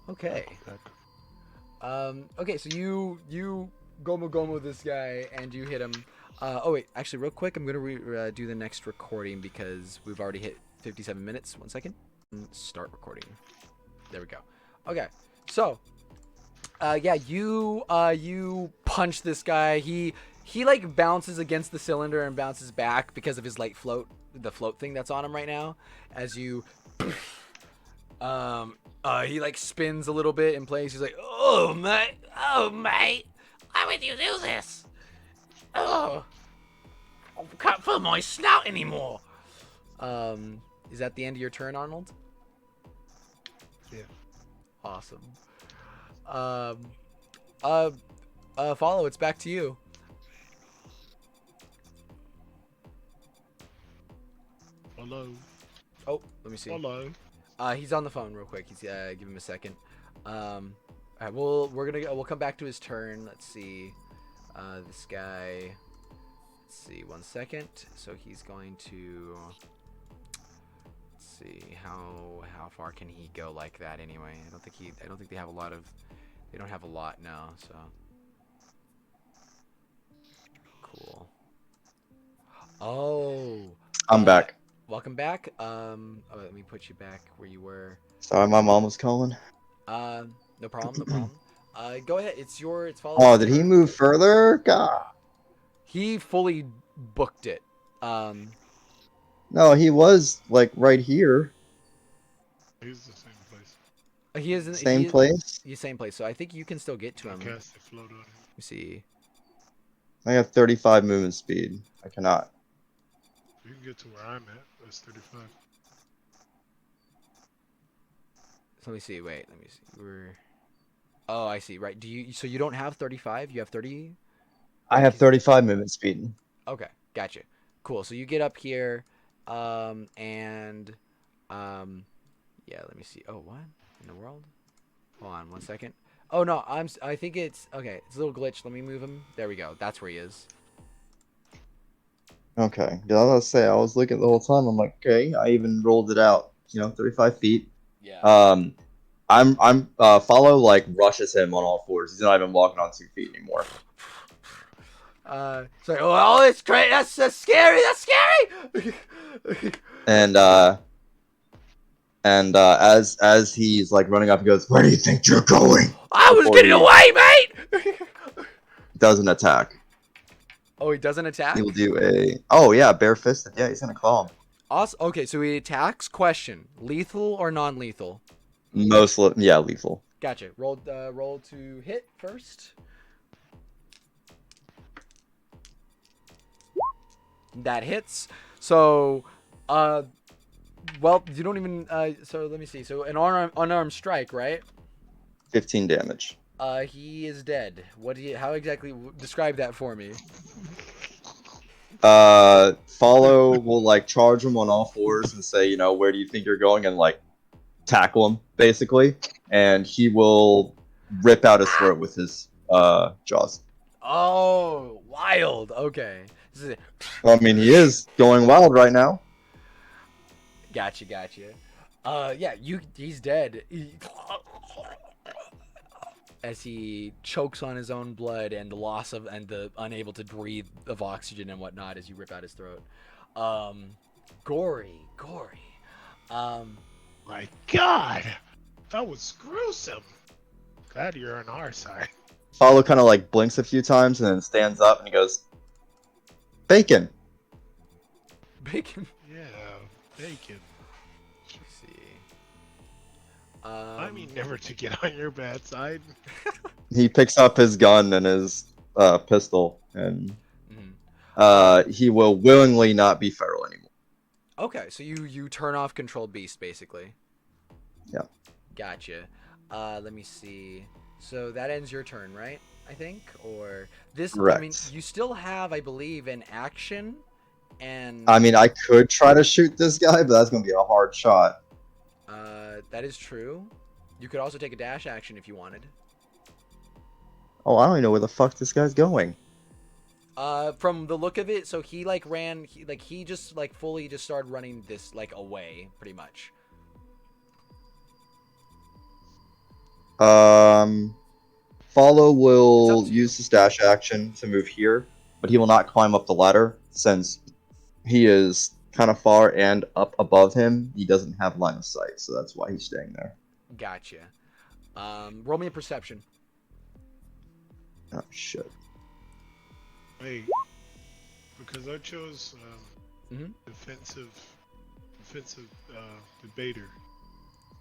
A: Okay. Okay, so you gomu this guy and you hit him. Oh wait, actually real quick, I'm gonna do the next recording because we've already hit 57 minutes. 1 second. Start recording. There we go. Okay, so yeah, you punch this guy. He like bounces against the cylinder and bounces back because of his light float, the float thing that's on him right now. As you he like spins a little bit in place. He's like, oh mate, why would you do this? Oh, I can't feel my snout anymore. Is that the end of your turn, Arnold?
B: Yeah.
A: Awesome. Follow. It's back to you.
B: Hello.
A: Oh, let me see.
B: Hello.
A: He's on the phone real quick. He's give him a second. All right, we'll come back to his turn. Let's see. This guy. Let's see. 1 second. So he's going to. Let's see how far can he go like that anyway. I don't think they have a lot of. They don't have a lot now. So. Cool. Oh.
C: I'm back.
A: Welcome back. Let me put you back where you were.
C: Sorry, my mom was calling.
A: No problem. No problem. Go ahead. It's follow.
C: Oh, did he move further? God.
A: He fully booked it.
C: No, he was like right here.
B: He's the same place.
A: He is in
C: Same place.
A: The same place. So I think you can still get to him.
B: Cast a float on him.
A: Let me see.
C: I have 35 movement speed. I cannot.
B: You can get to where I'm at. That's 35.
A: So let me see. Wait. Let me see. Oh, I see. Right. So you don't have 35? You have 30?
C: I have 35 movement speed.
A: Okay. Gotcha. Cool. So you get up here, yeah. Let me see. Oh, what in the world? Hold on 1 second. Oh no, I think it's okay. It's a little glitch. Let me move him. There we go. That's where he is.
C: Okay. Yeah, I was gonna say, I was looking the whole time. I'm like, okay. I even rolled it out. 35 feet.
A: Yeah.
C: I'm follow like rushes him on all fours. He's not even walking on 2 feet anymore.
A: It's like, oh, it's great. That's scary. That's scary.
C: And as he's like running up, he goes, "Where do you think you're going?"
A: I was
C: Before
A: getting
C: he
A: away, mate.
C: doesn't attack.
A: Oh, he doesn't attack?
C: He'll do a. Oh yeah, barefisted. Yeah, he's gonna claw him.
A: Awesome. Okay, so he attacks. Question: lethal or non-lethal?
C: Yeah, lethal.
A: Gotcha. Roll to hit first. That hits. So, well, you don't even. So let me see. So an unarmed strike, right?
C: 15 damage.
A: He is dead. How exactly describe that for me?
C: Follow will like charge him on all fours and say, where do you think you're going, and like tackle him basically, and he will rip out his throat with his jaws.
A: Oh, wild. Okay.
C: Well, I mean, he is going wild right now.
A: Gotcha. Yeah, he's dead. As he chokes on his own blood and the unable to breathe of oxygen and whatnot as you rip out his throat. Gory.
B: My God, that was gruesome. Glad you're on our side.
C: Follow kind of like blinks a few times and then stands up and he goes, "Bacon."
A: Bacon.
B: Yeah, bacon.
A: Let's see.
B: I mean, never to get on your bad side.
C: He picks up his gun and his pistol, and he will willingly not be feral anymore.
A: Okay, so you turn off controlled beast basically.
C: Yeah.
A: Gotcha. Let me see. So that ends your turn, right? I think, or this.
C: Correct.
A: I mean, you still have, I believe, an action, and.
C: I mean, I could try to shoot this guy, but that's gonna be a hard shot.
A: That is true. You could also take a dash action if you wanted.
C: Oh, I don't even know where the fuck this guy's going.
A: From the look of it, so he like ran, he just like fully just started running this like away, pretty much.
C: Follow will use his dash action to move here, but he will not climb up the ladder since he is kind of far and up above him. He doesn't have line of sight, so that's why he's staying there.
A: Gotcha. Roll me a perception.
C: Oh shit.
B: Wait, because I chose defensive debater.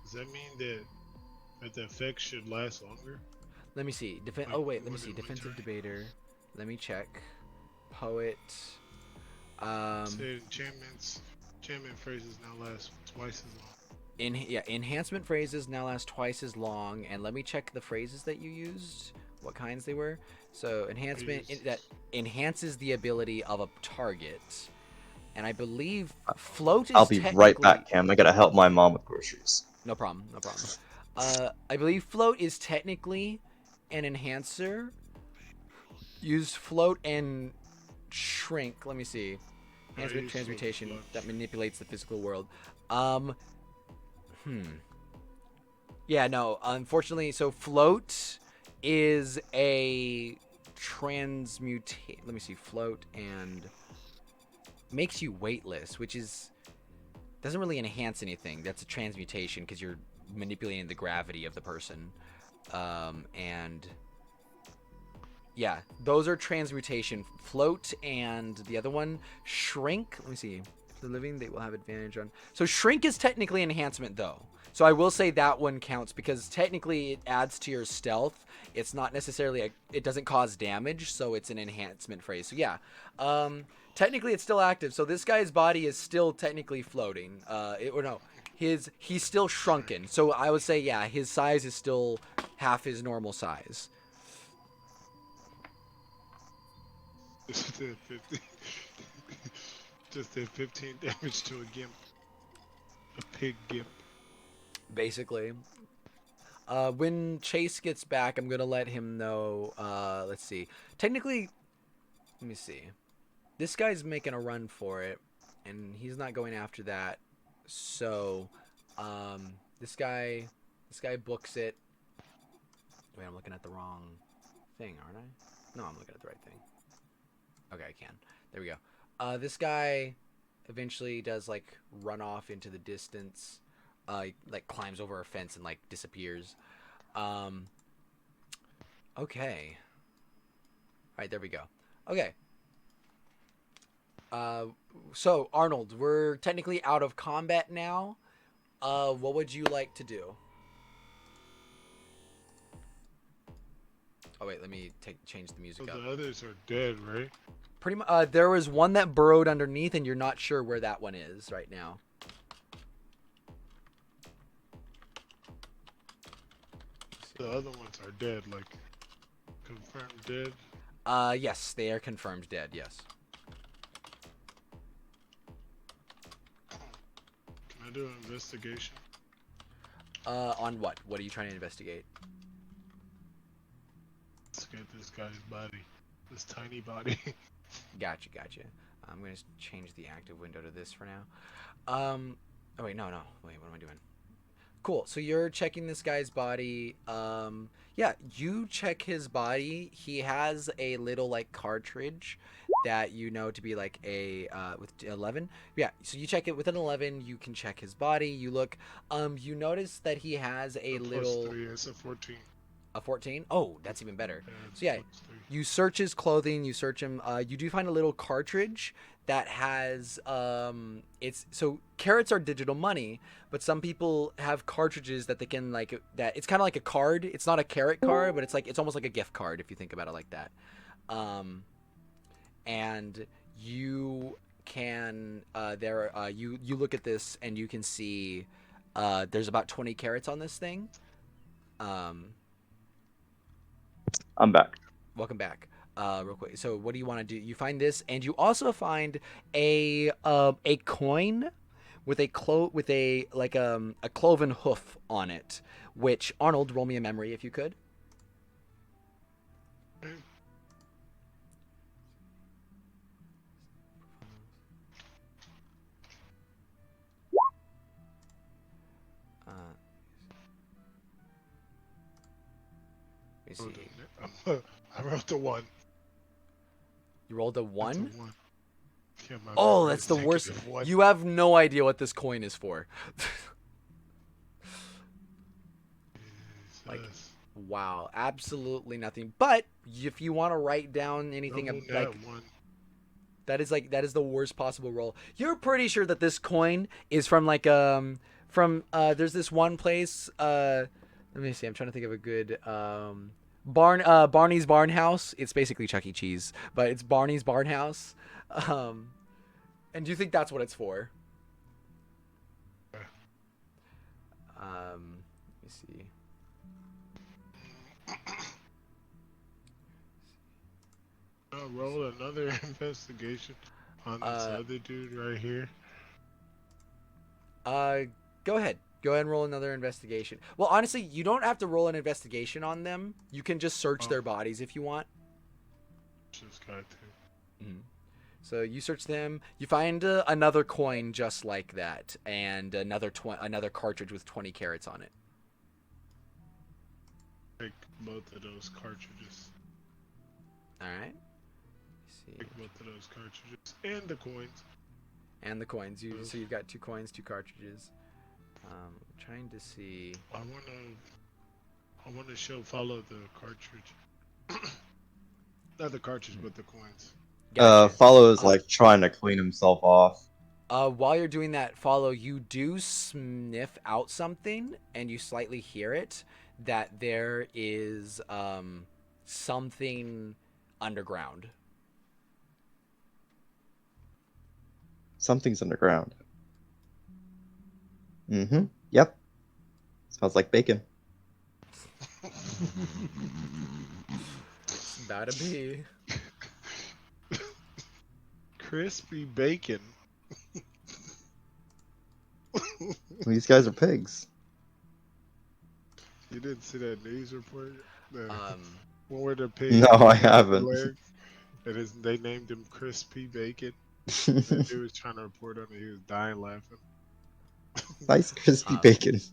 B: Does that mean that the effect should last longer?
A: Let me see.
B: Like,
A: Oh wait, let me see.
B: what
A: Defensive
B: turn?
A: debater. Let me check. poet.
B: Said enchantment phrases now last twice as long.
A: Enhancement phrases now last twice as long. And let me check the phrases that you used. What kinds they were. So enhancement that enhances the ability of a target. And I believe float is
D: I'll be right back, Cam. I gotta help my mom with groceries.
A: No problem. I believe float is technically an enhancer. Use float and shrink. Let me see. Enhancement transmutation that manipulates the physical world. Yeah, no. Unfortunately, so float is a transmutate. Let me see. Float and makes you weightless, which is doesn't really enhance anything. That's a transmutation because you're manipulating the gravity of the person. And yeah, those are transmutation. Float and the other one, shrink. Let me see. If they're living, they will have advantage on. So shrink is technically enhancement though. So I will say that one counts because technically it adds to your stealth. It's not necessarily it doesn't cause damage, so it's an enhancement phrase. So yeah, technically it's still active. So this guy's body is still technically floating. He's still shrunken. So I would say yeah, his size is still half his normal size.
B: Just did 50. Just did 15 damage to a gimp. A pig gimp.
A: Basically. When Chase gets back, I'm gonna let him know. Let's see. Technically, let me see. This guy's making a run for it, and he's not going after that. So, this guy books it. Wait, I'm looking at the wrong thing, aren't I? No, I'm looking at the right thing. Okay, I can. There we go. This guy eventually does like run off into the distance. Like climbs over a fence and like disappears. Okay. Alright, there we go. Okay. So Arnold, we're technically out of combat now. What would you like to do? Oh wait, let me change the music
B: So
A: up.
B: the others are dead, right?
A: Pretty much. There was one that burrowed underneath, and you're not sure where that one is right now.
B: The other ones are dead, like confirmed dead.
A: Yes, they are confirmed dead. Yes.
B: Can I do an investigation?
A: On what? What are you trying to investigate?
B: Let's get this guy's body. This tiny body.
A: Gotcha. I'm gonna change the active window to this for now. Oh wait, no. Wait, what am I doing? Cool. So you're checking this guy's body. Yeah, you check his body. He has a little like cartridge that you know to be like a with 11. Yeah. So you check it with an 11. You can check his body. You look. You notice that he has a little.
B: +3, it's a 14.
A: A 14? Oh, that's even better.
B: Yeah,
A: So yeah,
B: +3.
A: you search his clothing, you search him. You do find a little cartridge that has it's so carrots are digital money, but some people have cartridges that they can like that. It's kind of like a card. It's not a carrot card, but it's almost like a gift card if you think about it like that. And you can you look at this and you can see there's about 20 carrots on this thing.
D: I'm back.
A: Welcome back. Real quick. So what do you want to do? You find this, and you also find a coin with a cloven hoof on it. Which Arnold, roll me a memory if you could. Let me see.
B: I wrote the 1.
A: You rolled a 1?
B: That's a 1. Yeah, my
A: Oh,
B: memory
A: that's
B: is
A: the worst.
B: -1.
A: You have no idea what this coin is for. Like,
B: Jesus.
A: wow, absolutely nothing. But if you want to write down anything
B: Double
A: like
B: nat 1.
A: that is the worst possible roll. You're pretty sure that this coin is from like there's this one place. Let me see. I'm trying to think of a good Barney's Barn House. It's basically Chuck E. Cheese, but it's Barney's Barn House. And do you think that's what it's for? Let me see.
B: I'll roll another investigation on this other dude right here.
A: Go ahead. Go ahead and roll another investigation. Well, honestly, you don't have to roll an investigation on them. You can just search their bodies if you want.
B: Just got to.
A: Mm-hmm. So you search them. You find another coin just like that, and another cartridge with 20 carats on it.
B: Take both of those cartridges.
A: All right. See.
B: Take both of those cartridges and the coins.
A: And the coins. So you've got 2 coins, 2 cartridges. Trying to see.
B: I wanna follow the cartridge. Not the cartridge, but the coins.
A: Gotcha.
C: Follow is like trying to clean himself off.
A: While you're doing that, Follow, you do sniff out something, and you slightly hear it, that there is something underground.
C: Something's underground. Mm-hmm. Yep. Smells like bacon.
A: It's gotta be.
B: Crispy bacon.
C: These guys are pigs.
B: You didn't see that news report?
A: Um,
B: One where the pig.
C: No, I haven't.
B: They named him Crispy Bacon. That dude was trying to report on it. He was dying laughing.
C: Nice crispy bacon.
A: So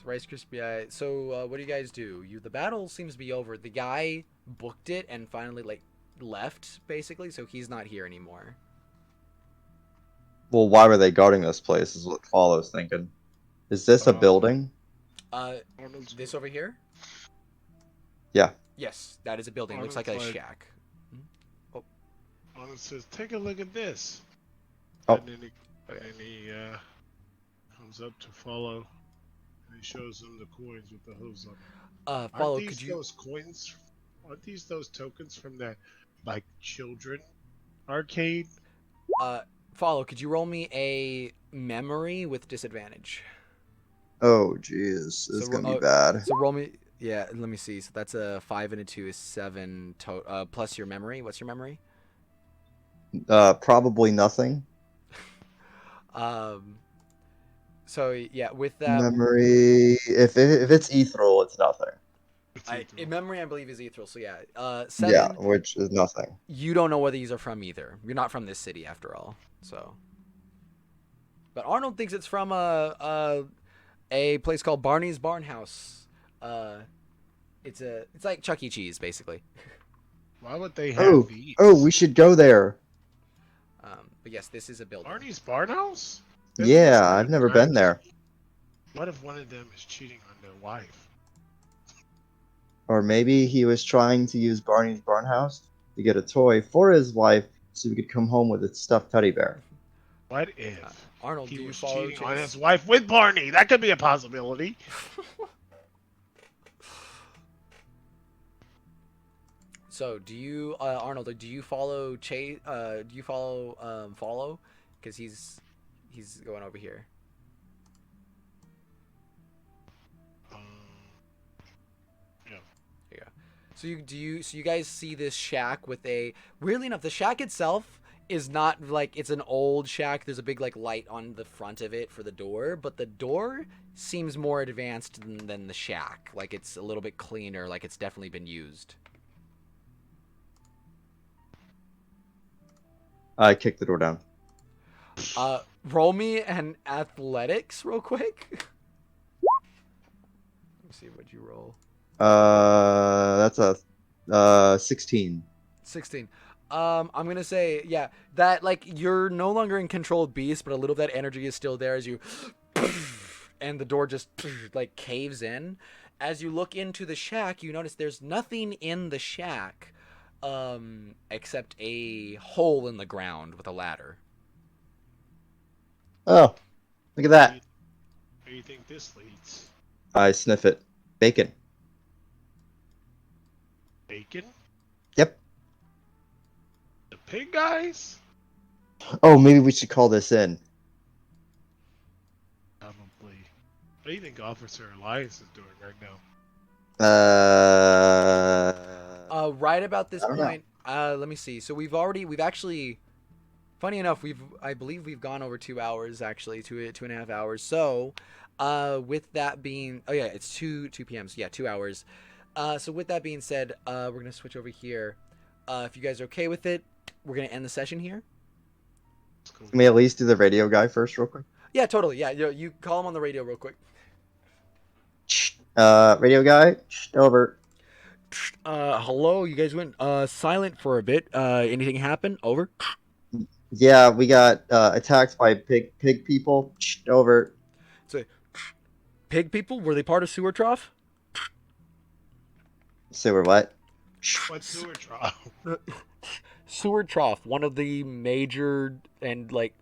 A: Rice Krispie. So what do you guys do? The battle seems to be over. The guy booked it and finally left basically, so he's not here anymore.
C: Well, why were they guarding this place? Is what Follow's thinking. Is this a building?
A: This over here?
C: Yeah.
A: Yes, that is a building. It looks like a shack.
B: Oh. Arnold says, "Take a look at this."
C: Oh.
B: And then he comes up to Follow, and he shows him the coins with the hooves on them.
A: Follow,
B: could you? Those coins? Aren't these those tokens from that, children arcade?
A: Follow, could you roll me a memory with disadvantage?
C: Oh, jeez. This is gonna be bad.
A: So roll me. Yeah, let me see. So that's a 5 and a 2 is 7 plus your memory. What's your memory?
C: Probably nothing.
A: So yeah, with that
C: memory, if it's ethereal, it's nothing.
A: In memory, I believe is ethereal. So yeah, 7.
C: Yeah, which is nothing.
A: You don't know where these are from either. You're not from this city after all. So, but Arnold thinks it's from a place called Barney's Barn House. It's like Chuck E. Cheese basically.
B: Why would they have these?
C: Oh, we should go there.
A: But yes, this is a building.
B: Barney's Barn House?
C: Yeah, I've never been there.
B: What if one of them is cheating on their wife?
C: Or maybe he was trying to use Barney's Barn House to get a toy for his wife so he could come home with a stuffed teddy bear.
B: What if
A: Arnold,
B: he
A: do you
B: was
A: follow
B: cheating on his wife with Barney? That could be a possibility.
A: So, do you, Arnold? Do you follow Chase? Do you follow Follow? Because he's going over here.
B: Yeah.
A: There you go. So you guys see this shack with a, weirdly enough, the shack itself is not it's an old shack. There's a big light on the front of it for the door, but the door seems more advanced than the shack. It's a little bit cleaner. It's definitely been used.
C: I kicked the door down.
A: Roll me an athletics real quick. Let me see what you roll.
C: That's a 16.
A: 16. I'm gonna say, yeah, that you're no longer in control of Beast, but a little of that energy is still there as you and the door just caves in. As you look into the shack, you notice there's nothing in the shack except a hole in the ground with a ladder.
C: Oh, look at that.
B: Where do you think this leads?
C: I sniff it. Bacon.
B: Bacon?
C: Yep.
B: The pig guys?
C: Oh, maybe we should call this in.
B: Probably. What do you think Officer Elias is doing right now?
A: Right about this
C: I don't know.
A: point, let me see. So we've actually, funny enough, I believe we've gone over 2 hours, actually, 2.5 hours. So, with that being, oh yeah, it's 2 p.m. So yeah, 2 hours. So with that being said, we're gonna switch over here. If you guys are okay with it, we're gonna end the session here.
B: It's cool.
C: Can we at least do the radio guy first, real quick?
A: Yeah, totally. Yeah, you call him on the radio real quick.
C: Radio guy, over.
A: Hello. You guys went silent for a bit. Anything happen? Over.
C: Yeah, we got attacked by pig people. Over.
A: So, pig people, were they part of Sewer Trough?
C: Sewer what?
B: What sewer trough?
A: Sewer Trough, one of the major and like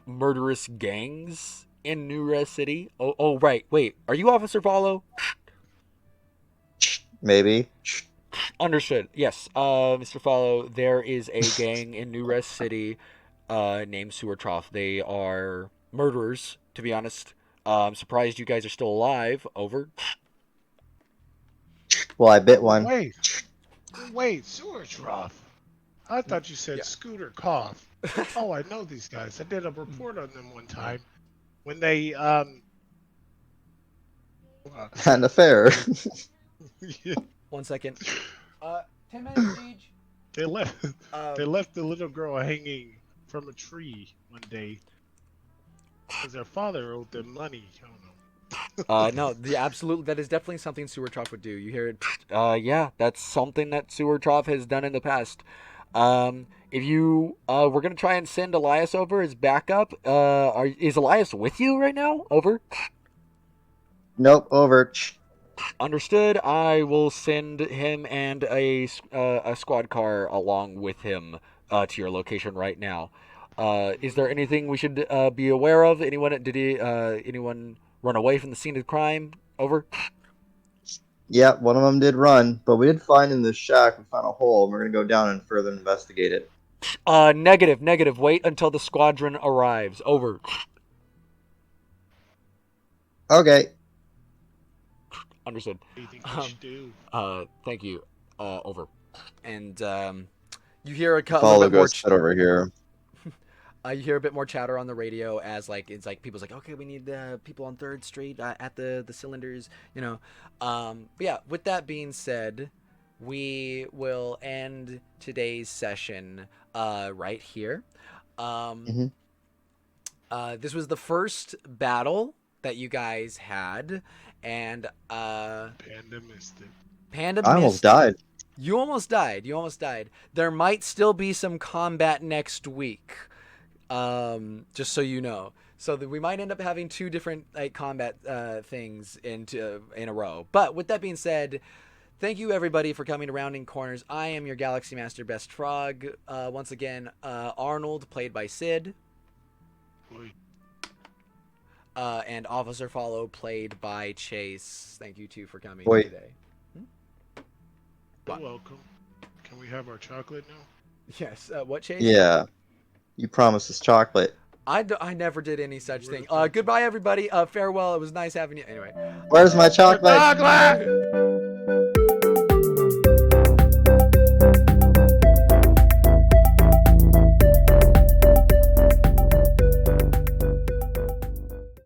A: murderous gangs in New Res City. Oh, right. Wait, are you Officer Follow?
C: Maybe.
A: Understood. Yes, Mr. Follow. There is a gang in New Res City, named Sewer Trough. They are murderers, to be honest. I'm surprised you guys are still alive. Over.
C: Well, I bit one.
B: Wait, sewer trough. I thought you said
A: Yeah.
B: Scooter Cough. Oh, I know these guys. I did a report on them one time when they
C: An affair.
A: 1 second. 10 minutes, Siege.
B: they left the little girl hanging from a tree one day because their father owed them money. I don't know.
A: No, absolutely, that is definitely something Sewer Trough would do. You hear it? Yeah, that's something that Sewer Trough has done in the past. If you, we're gonna try and send Elias over as backup. Is Elias with you right now? Over.
C: Nope, over.
A: Understood. I will send him and a squad car along with him to your location right now. Is there anything we should be aware of? Anyone anyone run away from the scene of crime? Over.
C: Yeah, one of them did run, but we did find in the shack. We found a hole, and we're gonna go down and further investigate it.
A: Negative. Wait until the squadron arrives. Over.
C: Okay.
A: Understood.
B: What do you think we should do?
A: Thank you. Over. And you hear a little
C: Follow
A: bit more.
C: goes head over here.
A: You hear a bit more chatter on the radio as it's like people's like, okay, we need people on 3rd Street at the cylinders, you know. But yeah, with that being said, we will end today's session right here. This was the first battle that you guys had, and
B: Panda missed it.
A: Panda
C: I almost
A: missed.
C: died.
A: You almost died. There might still be some combat next week. Just so you know. So that we might end up having 2 different combat things in a row. But with that being said, thank you everybody for coming to Rounding Corners. I am your Galaxy Master Best Frog. Once again, Arnold, played by Sid.
B: Boy,
A: And Officer Follow, played by Chase. Thank you two for coming
C: Boy.
A: today.
B: you're welcome. Can we have our chocolate now?
A: Yes. What, Chase?
C: Yeah. You promised us chocolate.
A: I never did any such thing. Goodbye, everybody. Farewell. It was nice having you. Anyway.
C: Where's my chocolate?
B: Chocolate!